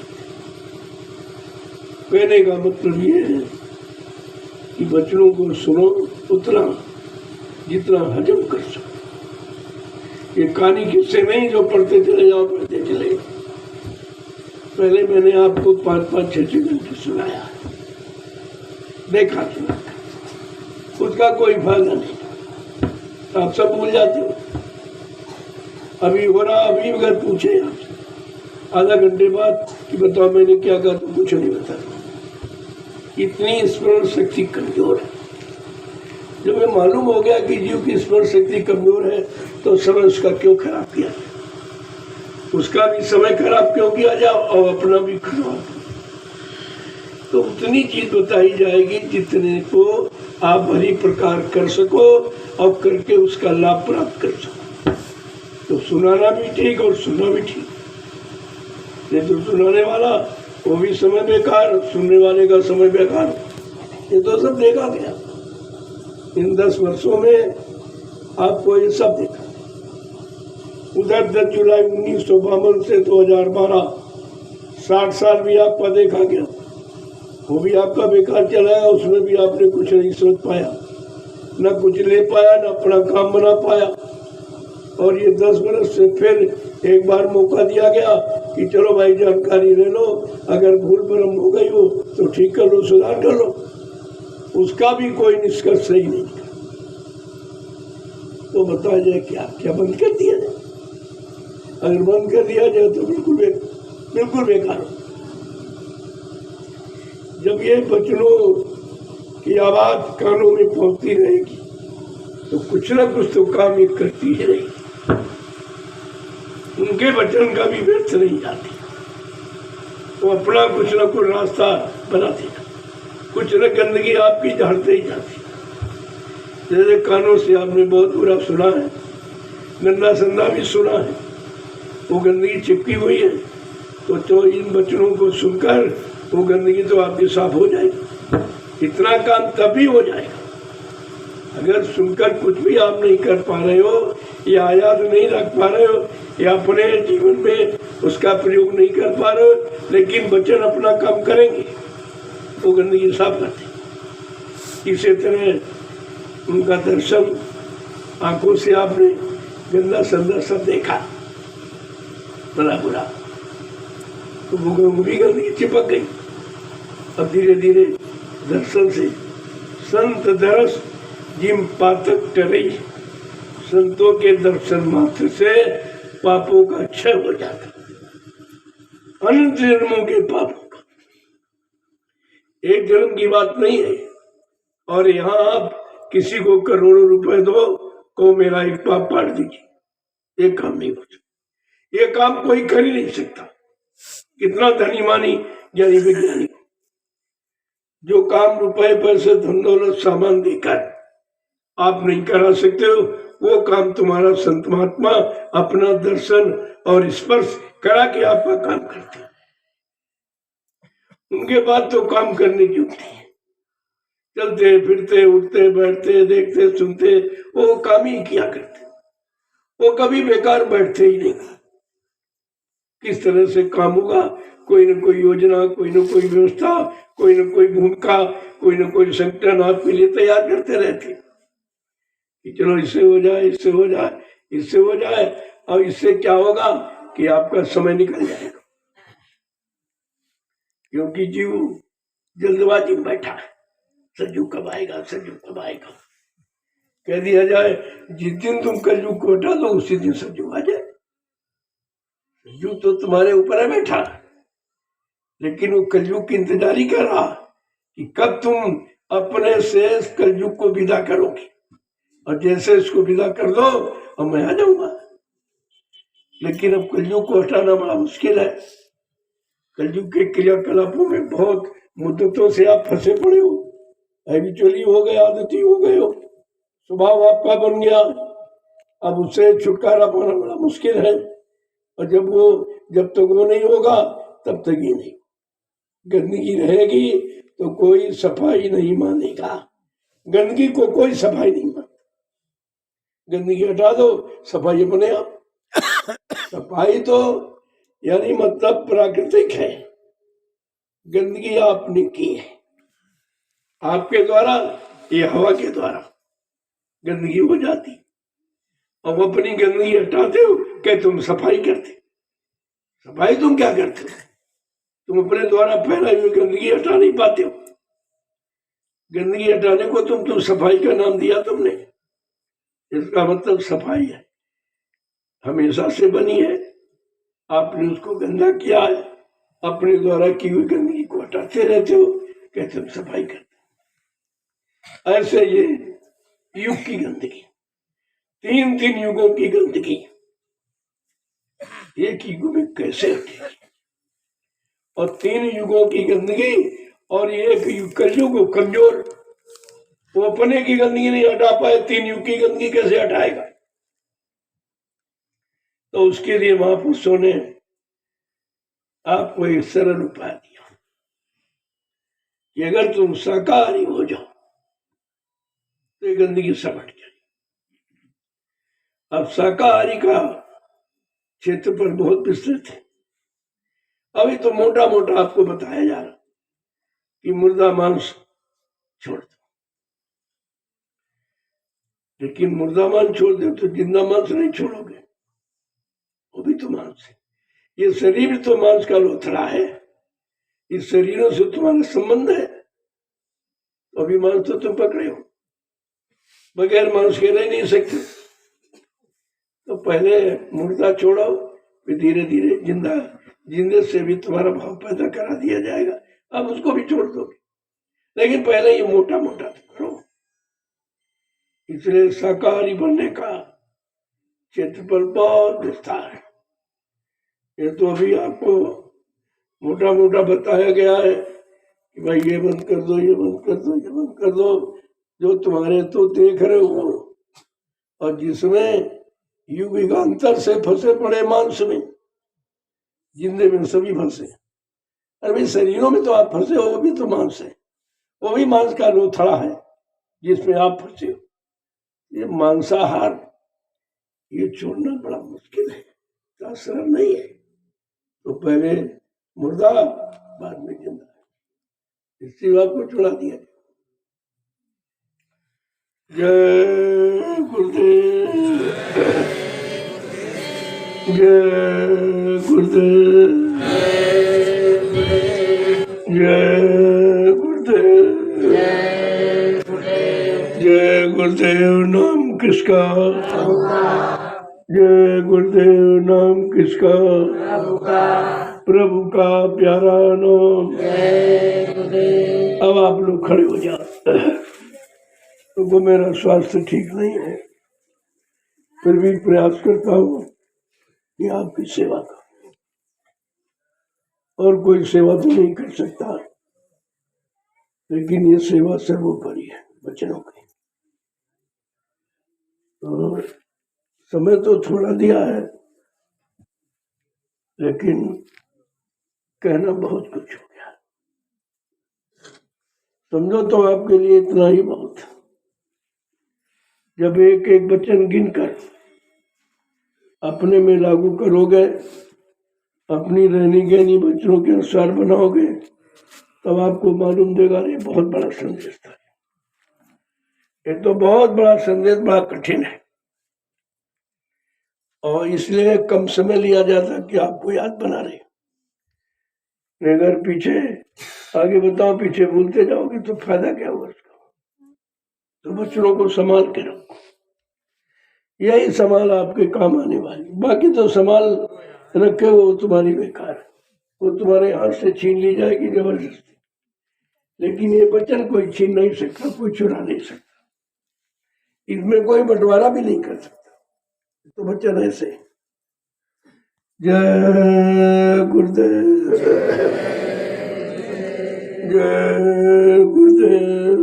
कहने का मतलब ये है कि बच्चों को सुनो उतना जितना हजम कर सको। ये कहानी किससे नहीं जो पढ़ते चले जाओ, पढ़ते चले। पहले मैंने आपको 5-5, 6-6 घंटे सुनाया, देखा सुना, उसका कोई फायदा नहीं। आप सब भूल जाते हो। अभी हो रहा, अभी अगर पूछे आपसे आधा घंटे बाद कि बताओ मैंने क्या कहा, तो कुछ नहीं बता। इतनी स्मरण शक्ति कमजोर है। जब ये मालूम हो गया कि जीव की स्मरण शक्ति कमजोर है तो समय उसका क्यों खराब किया, उसका भी समय खराब क्यों किया जाए और अपना भी खराब। तो उतनी चीज बताई जाएगी जितने को आप भली प्रकार कर सको और करके उसका लाभ प्राप्त कर सको। तो सुनाना भी ठीक और सुनना भी ठीक। नहीं तो सुनाने वाला वो भी समय बेकार, सुनने वाले का समय बेकार। ये तो सब देखा गया इन 10 वर्षों में, आपको ये सब देखा। उधर 10 जुलाई 1952 से 2012 60 साल भी आपका देखा गया, वो भी आपका बेकार चला। उसमें भी आपने कुछ नहीं सोच पाया, न कुछ ले पाया, न अपना काम बना पाया। और ये 10 वर्ष से फिर एक बार मौका दिया गया कि चलो भाई जानकारी ले लो, अगर भूल भ्रम हो गई हो तो ठीक कर लो, सुधार कर लो। उसका भी कोई निष्कर्ष सही नहीं। तो बताया जाए क्या बंद कर दिया जाए? अगर बंद कर दिया जाए तो बिल्कुल बेकार हो। जब ये बचनों की आवाज कानों में पहुंचती रहेगी तो कुछ ना कुछ तो काम ये करती ही रहेगी। उनके वचन का भी व्यर्थ नहीं जाती, वो अपना कुछ ना कुछ रास्ता बनाती है, कुछ न गंदगी आपकी झाड़ते ही जाती। जैसे कानों से आपने बहुत बुरा सुना है, गंदा संदा भी सुना है, वो गंदगी चिपकी हुई है। तो इन वचनों को सुनकर वो गंदगी तो आपकी साफ हो जाएगी। इतना काम तभी हो जाएगा अगर सुनकर कुछ भी आप नहीं कर पा रहे हो, या याद नहीं रख पा रहे हो, या अपने जीवन में उसका प्रयोग नहीं कर पा रहे हो, लेकिन वचन अपना काम करेंगे, वो गंदगी साफ करते। इसी तरह उनका दर्शन, आंखों से आपने गंदा संदा सब देखा, भला बुरा, तो वो भी गंदगी चिपक गई। अब धीरे धीरे दर्शन से संत दर्श जिम पातक टरई, संतों के दर्शन मात्र से पापों का क्षय हो जाता, अनंत जन्मों के पापों का। एक जन्म की बात नहीं है। और यहाँ आप किसी को करोड़ों रुपए दो को मेरा एक पाप पाट दीजिए, एक काम नहीं बचा। ये काम कोई कर ही नहीं सकता, कितना धनी मानी ज्ञानी विज्ञानी। जो काम रुपए पैसे धन दौलत सामान देकर आप नहीं करा सकते हो, वो काम तुम्हारा संत महात्मा अपना दर्शन और स्पर्श करा के आपका काम करते हैं। उनके बाद तो काम करने की उठती है, चलते फिरते उठते बैठते देखते सुनते वो काम ही किया करते, वो कभी बेकार बैठते ही नहीं। किस तरह से काम होगा, कोई न कोई योजना, कोई न कोई व्यवस्था, कोई न कोई भूमिका, कोई न कोई संगठन आपके लिए तैयार करते रहते कि चलो इससे हो जाए, इससे हो जाए, इससे हो जाए। और इससे क्या होगा कि आपका समय निकल जाएगा, क्योंकि जीव जल्दबाजी में बैठा है। सज्जू कब आएगा, सज्जू कब आएगा। कह दिया जाए जिस दिन तुम कलयुग को हटा दो उसी दिन सज्जू आ जाए। सज्जू तो तुम्हारे ऊपर है बैठा, लेकिन वो कलयुग की इंतजारी कर रहा कि कब तुम अपने से कलयुग को विदा करोगे, और जैसे इसको विदा कर दो और मैं आ जाऊंगा। लेकिन अब कलयुग को हटाना बड़ा मुश्किल है। कलयुग के क्रियाकलापों में बहुत मुद्दतों से आप फंसे पड़े हो, हैबिचुअली हो गए, आदती हो गए हो, स्वभाव आपका बन गया। अब उससे छुटकारा पाना बड़ा मुश्किल है। और जब तक वो नहीं होगा तब तक ये नहीं, गंदगी रहेगी तो कोई सफाई नहीं मानेगा। गंदगी को कोई सफाई नहीं मानता। गंदगी हटा दो, सफाई अपने आप। सफाई तो यानी मतलब प्राकृतिक है, गंदगी आपने की है आपके द्वारा, ये हवा के द्वारा गंदगी हो जाती। अब अपनी गंदगी हटाते हो क्या तुम सफाई करते? सफाई तुम क्या करते हो? तुम अपने द्वारा फैलाई हुई गंदगी हटा नहीं पाते हो। गंदगी हटाने को तुम सफाई का नाम दिया तुमने, इसका मतलब सफाई है, हमेशा से बनी है, आपने उसको गंदा किया है, अपने द्वारा की हुई गंदगी को हटाते रहते हो, कहते हम सफाई करते। ऐसे ये युग की गंदगी, तीन तीन युगों की गंदगी एक युग में कैसे हटेगी? और तीन युगों की गंदगी और एक युग कलयुग कमजोर, वो अपने की गंदगी नहीं हटा पाए, तीन युग की गंदगी कैसे हटाएगा? तो उसके लिए महापुरुषों ने आपको एक सरल उपाय दिया कि अगर तुम शाकाहारी हो जाओ तो ये गंदगी सब हट जाएगी। अब शाकाहारी का क्षेत्र पर बहुत विस्तृत है। अभी तो मोटा मोटा आपको बताया जा रहा कि मुर्दा मांस छोड़ दो, लेकिन मुर्दा मांस छोड़ दो तो जिंदा मांस नहीं छोड़ोगे, वो भी तो मांस है। ये शरीर तो मांस का लोथड़ा है, इस शरीरों से तुम्हारा संबंध है, तो अभी मांस तो तुम पकड़े हो, बगैर मांस के रह नहीं सकते। तो पहले मुर्दा छोड़ो, फिर धीरे धीरे जिंदे से भी तुम्हारा भाव पैदा करा दिया जाएगा, अब उसको भी छोड़ दोगे, लेकिन पहले ये मोटा मोटा तो करो। इसलिए शाकाहारी बनने का क्षेत्रफल बहुत विस्तार है। ये तो अभी आपको मोटा मोटा बताया गया है कि भाई ये बंद कर दो, ये बंद कर दो, ये बंद कर दो, जो तुम्हारे तो देख रहे हो, और जिसमें युग युगांतर से फंसे पड़े मांस में, जिंदे में सभी फंसे। अरे शरीरों में तो आप फंसे हो, वो भी तो मांस है, वो भी मांस का लोथड़ा है जिसमें आप फंसे हो। ये मांसाहार ये छोड़ना बड़ा मुश्किल है, सरल नहीं है। तो पहले मुर्दा बाद में जिंदा, इसी बात को छुड़ा दिया। जय गुरुदेव, जय गुरुदेव, जय गुरुदेव, जय गुरुदेव। नाम किसका? जय गुरुदेव। नाम किसका? प्रभु का प्यारा नाम। अब आप लोग खड़े हो जाओ। तो मेरा स्वास्थ्य ठीक नहीं है, फिर भी प्रयास करता हूँ कि आपकी सेवा करूं, और कोई सेवा तो नहीं कर सकता, लेकिन ये सेवा सर्वोपरि है बच्चों की। तो समय तो थोड़ा दिया है, लेकिन कहना बहुत कुछ हो गया। समझो तो आपके लिए इतना ही बहुत। जब एक एक वचन गिनकर अपने में लागू करोगे, अपनी रहनी गहनी बच्चों के अनुसार बनाओगे, तब आपको मालूम देगा ये बहुत बड़ा संदेश था। ये तो बहुत बड़ा संदेश, बड़ा कठिन है, और इसलिए कम समय लिया जाता कि आपको याद बना रहे। अगर पीछे आगे बताओ, पीछे भूलते जाओगे तो फायदा क्या होगा उसका? तो बच्चों को संभाल के रखो, यही संभाल आपके काम आने वाली। बाकी तो संभाल रखे वो तुम्हारी बेकार है, वो तुम्हारे हाथ से छीन ली जाएगी जबरदस्ती, लेकिन ये वचन कोई छीन नहीं सकता, कोई चुरा नहीं सकता, इसमें कोई बंटवारा भी नहीं कर सकता। तो वचन ऐसे। जय गुरुदेव, जय गुरुदेव,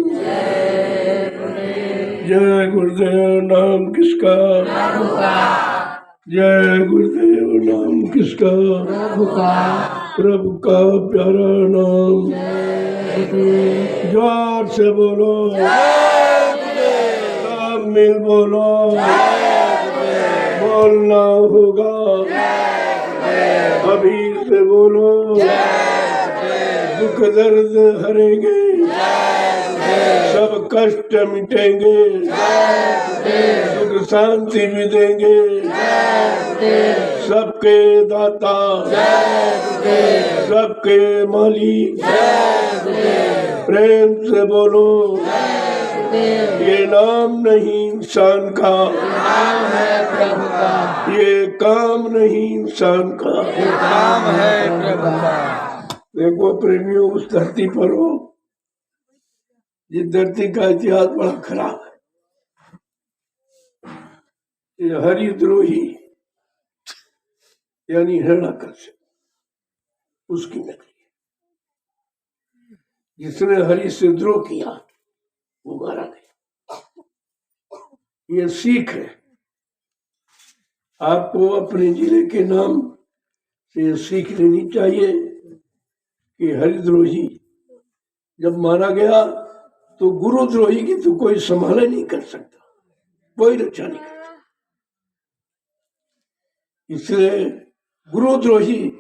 जय गुरुदेव। नाम किसका? जय गुरुदेव। नाम किसका? प्रभु का प्यारा नाम। जोर से बोलो, सब मिल बोलो, बोलना होगा, अभी से बोलो। दुख दर्द हरेंगे, सब कष्ट मिटेंगे, सुख शांति भी देंगे, सबके दाता, सबके मालिक। प्रेम से बोलो, ये नाम नहीं इंसान का, नाम है प्रभु का। ये काम नहीं इंसान का, ये काम है प्रभु का। देखो प्रेमियों, उस धरती पर हो जिस धरती का इतिहास बड़ा खराब है। ये हरिद्रोही यानी हिरण्याकश्यप उसकी नगरी है। जिसने हरि से द्रोह किया वो मारा गया। ये सीख है। आपको अपने जिले के नाम से सीख लेनी चाहिए कि हरिद्रोही जब मारा गया तो गुरुद्रोही की तो कोई संभाले नहीं कर सकता, कोई रक्षा नहीं कर सकता। इसलिए गुरुद्रोही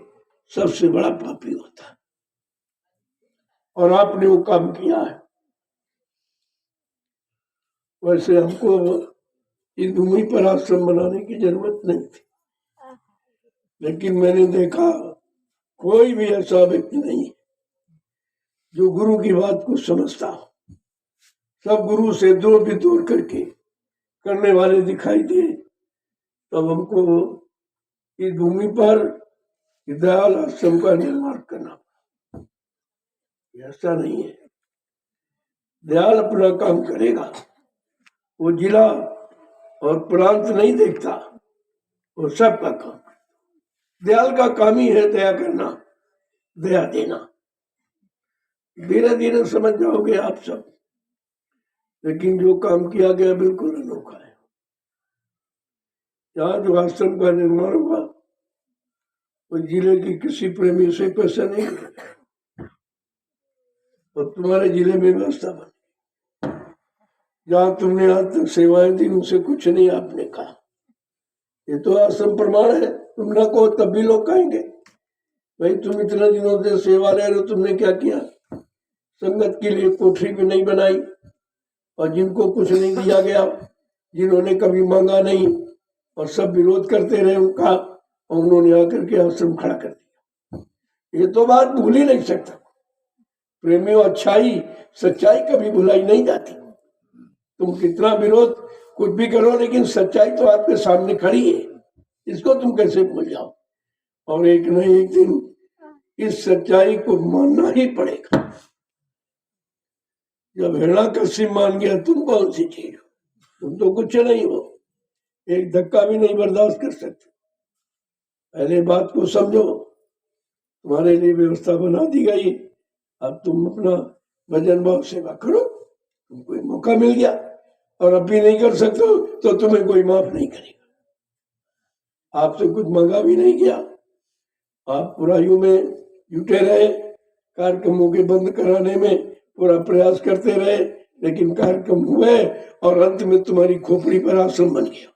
सबसे बड़ा पापी होता है और आपने वो काम किया है। वैसे हमको इस भूमि पर आश्रम बनाने की जरूरत नहीं थी, लेकिन मैंने देखा कोई भी ऐसा व्यक्ति नहीं जो गुरु की बात को समझता हो। सब गुरु से दूर भी दूर करके करने वाले दिखाई दिए। तब हमको इस भूमि पर दयाल आश्रम का निर्माण करना पड़ा। ऐसा नहीं है, दयाल अपना काम करेगा, वो जिला और प्रांत नहीं देखता, वो सबका काम। दयाल का काम ही है दया करना, दया देना। धीरे धीरे समझ जाओगे आप सब। लेकिन जो काम किया गया बिल्कुल अनोखा है। यहाँ जो आश्रम का निर्माण हुआ वो जिले की किसी प्रेमी से पैसा नहीं मिला और तुम्हारे जिले में व्यवस्था बनी। जहाँ तुमने आज तक सेवाएं दी उनसे कुछ नहीं आपने कहा। ये तो आश्रम प्रमाण है। तुम ना कहो तब भी लोग कहेंगे भाई तुम इतने दिनों से सेवा ले रहे हो, तुमने क्या किया? संगत के लिए कोठरी भी नहीं बनाई और जिनको कुछ नहीं दिया गया, जिन्होंने कभी मांगा नहीं और सब विरोध करते रहे उनका, और उन्होंने आकर के आश्रम खड़ा कर दिया। ये तो बात भूल ही नहीं सकता। प्रेमियों, अच्छाई सच्चाई कभी भुलाई नहीं जाती। तुम कितना विरोध कुछ भी करो, लेकिन सच्चाई तो आपके सामने खड़ी है, इसको तुम कैसे भूल जाओ? और एक न एक दिन इस सच्चाई को मानना ही पड़ेगा। जब हिरण्याकश्यप मान गया तुम कौन सी चीज हो? तुम तो कुछ नहीं हो, एक धक्का भी नहीं बर्दाश्त कर सकते। पहले बात को समझो। तुम्हारे लिए व्यवस्था बना दी गई, अब तुम अपना भजन भाव सेवा करो। तुमको मौका मिल गया और अब भी नहीं कर सकते हो तो तुम्हें कोई माफ नहीं करेगा। आपसे कुछ मांगा भी नहीं गया, आप बुराइयों में जुटे रहे, कार्यक्रमों के बंद कराने में पूरा प्रयास करते रहे, लेकिन कार्यक्रम हुए और अंत में तुम्हारी खोपड़ी पर आश्रम बन गया।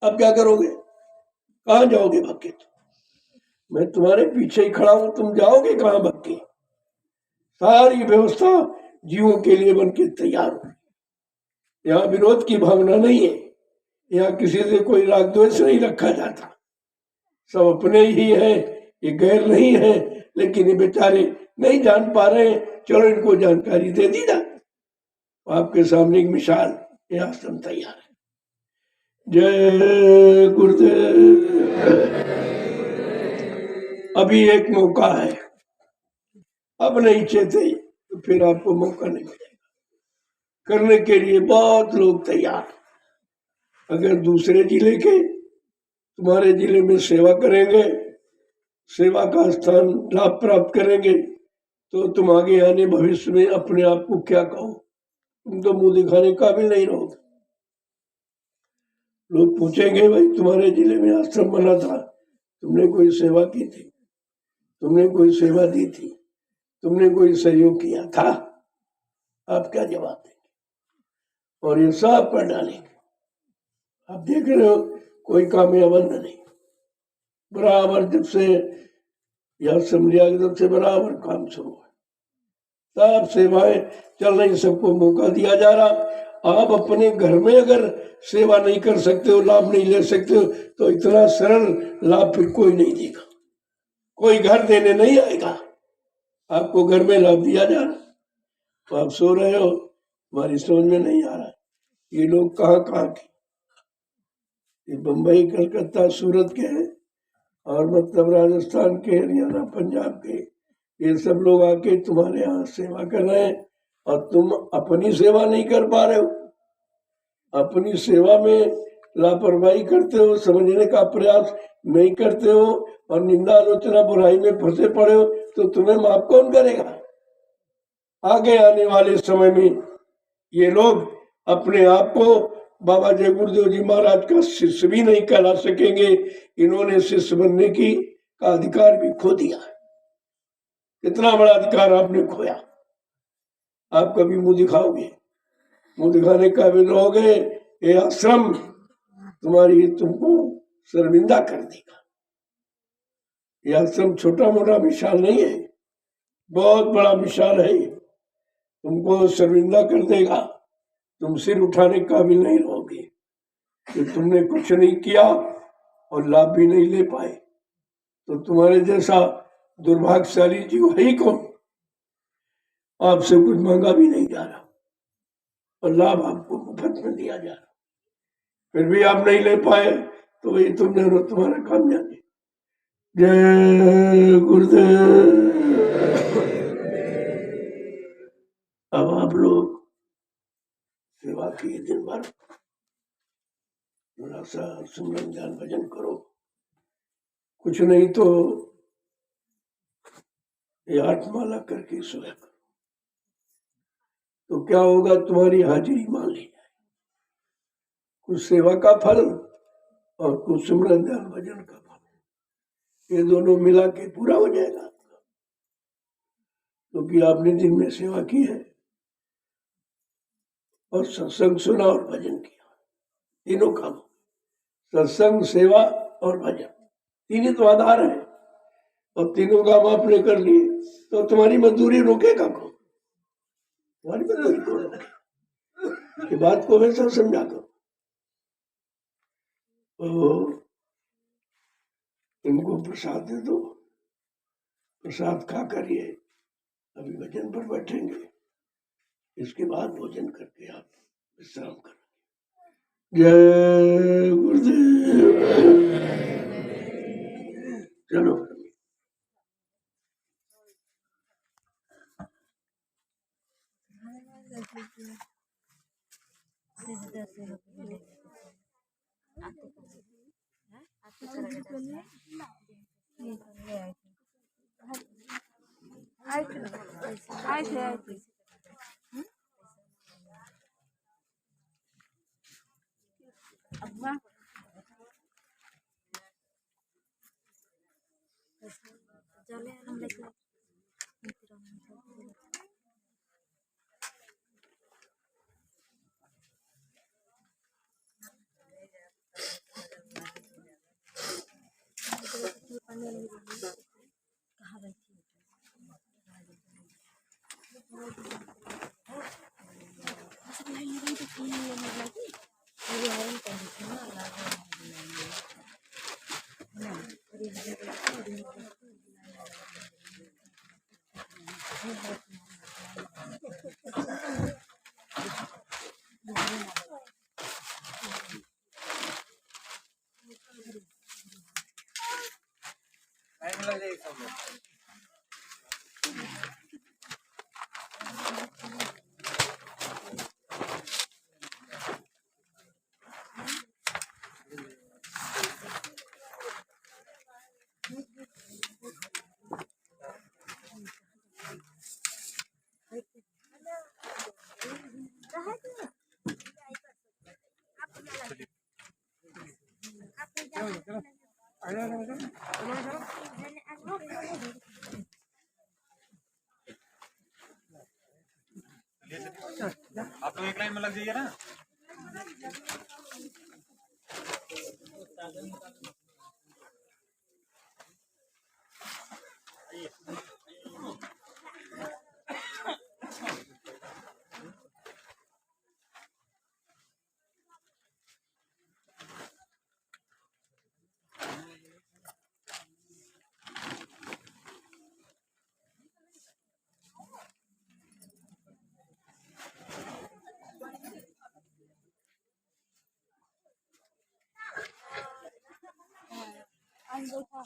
अब क्या करोगे? कहाँ जाओगे भाग के? मैं तुम्हारे पीछे ही खड़ा हूं, तुम जाओगे कहाँ भाग के? सारी व्यवस्था जीवों के लिए बन के तैयार हो। यहाँ विरोध की भावना नहीं है, यहाँ किसी से कोई राग द्वेष नहीं रखा जाता। सब अपने ही है, ये गैर नहीं है। लेकिन ये बेचारे नहीं जान पा रहे हैं, चलो इनको जानकारी दे दी जाए। आपके सामने एक मिसाल, ये आश्रम तैयार है। जय गुरुदेव। अभी एक मौका है, अब नहीं चेते तो फिर आपको मौका नहीं मिलेगा। करने के लिए बहुत लोग तैयार। अगर दूसरे जिले के तुम्हारे जिले में सेवा करेंगे, सेवा का स्थान लाभ प्राप्त करेंगे, तो तुम आगे आने भविष्य में अपने आप को क्या कहो? तुम तो मुंह दिखाने काबिल नहीं रहोगे। लोग पूछेंगे भाई तुम्हारे जिले में आश्रम बना था, तुमने कोई सेवा की थी? तुमने कोई सेवा दी थी? तुमने कोई सहयोग किया था? आप क्या जवाब देंगे? और ये सब कर डालेंगे। आप देख रहे हो कोई कामयाब नहीं। बराबर जब से यह समझिया जब से बराबर काम शुरू है, सब सेवाएं चल रही, सबको मौका दिया जा रहा। आप अपने घर में अगर सेवा नहीं कर सकते हो, लाभ नहीं ले सकते हो, तो इतना सरल लाभ फिर कोई नहीं देगा। कोई घर देने नहीं आएगा, आपको घर में लाभ दिया जा रहा। तो आप सो रहे हो, हमारी समझ में नहीं आ रहा ये लोग कहाँ कहाँ के, ये बम्बई, कलकत्ता, सूरत के हैं, और मतलब राजस्थान के, हरियाणा, पंजाब के, ये सब लोग आके तुम्हारे यहाँ सेवा कर रहे हैं और तुम अपनी सेवा नहीं कर पा रहे हो, अपनी सेवा में लापरवाही करते हो, समझने का प्रयास नहीं करते हो और निंदा आलोचना बुराई में फंसे पड़े हो, तो तुम्हें माफ कौन करेगा? आगे आने वाले समय में ये लोग अपने आप को बाबा जय गुरुदेव जी महाराज का शिष्य भी नहीं कहला सकेंगे। इन्होंने शिष्य बनने की का अधिकार भी खो दिया है। कितना बड़ा अधिकार आपने खोया। आप कभी मुंह दिखाओगे, मुंह दिखाने काबिल रहोगे, ये आश्रम तुम्हारी तुमको शर्मिंदा कर देगा। ये आश्रम छोटा मोटा विशाल नहीं है, बहुत बड़ा विशाल है। तुमको शर्मिंदा कर देगा, तुम सिर उठाने काबिल नहीं रहोगे कि तुमने कुछ नहीं किया और लाभ भी नहीं ले पाए। तो तुम्हारे जैसा दुर्भाग्यशाली जीव है ही कौन? आपसे कुछ मांगा भी नहीं जा रहा और लाभ आपको मुफ्त में दिया जा रहा, फिर भी आप नहीं ले पाए, तो वही तुम जानो, तुम्हारा काम जाने। जय गुरुदेव। अब आप लोग सेवा किए दिन भर, थोड़ा सा सुमरन ध्यान भजन करो, कुछ नहीं तो ये 8 माला करके सोया करो, तो क्या होगा, तुम्हारी हाजिरी मान ली जाए। कुछ सेवा का फल और कुछ सुमरन ध्यान भजन का फल, ये दोनों मिला के पूरा हो जाएगा आपका, क्योंकि आपने दिन में सेवा की है और सत्संग सुना और भजन किया। तीनों काम, सत्संग, सेवा और भजन, तीन ही तो आधार है। और तीनों काम आपने कर लिए, तो तुम्हारी मजदूरी रोकेगा कौन? तुम्हारी मजदूरी कौन रोके? ये बात को हमेशा समझा करो। तो इनको प्रसाद दे दो, प्रसाद खा कर ये अभी भजन पर बैठेंगे, इसके बाद भोजन करके आप विश्राम करेंगे। जय गुरुदेव। चलो आप तो एक लाइन में लग जाइए ना। देखा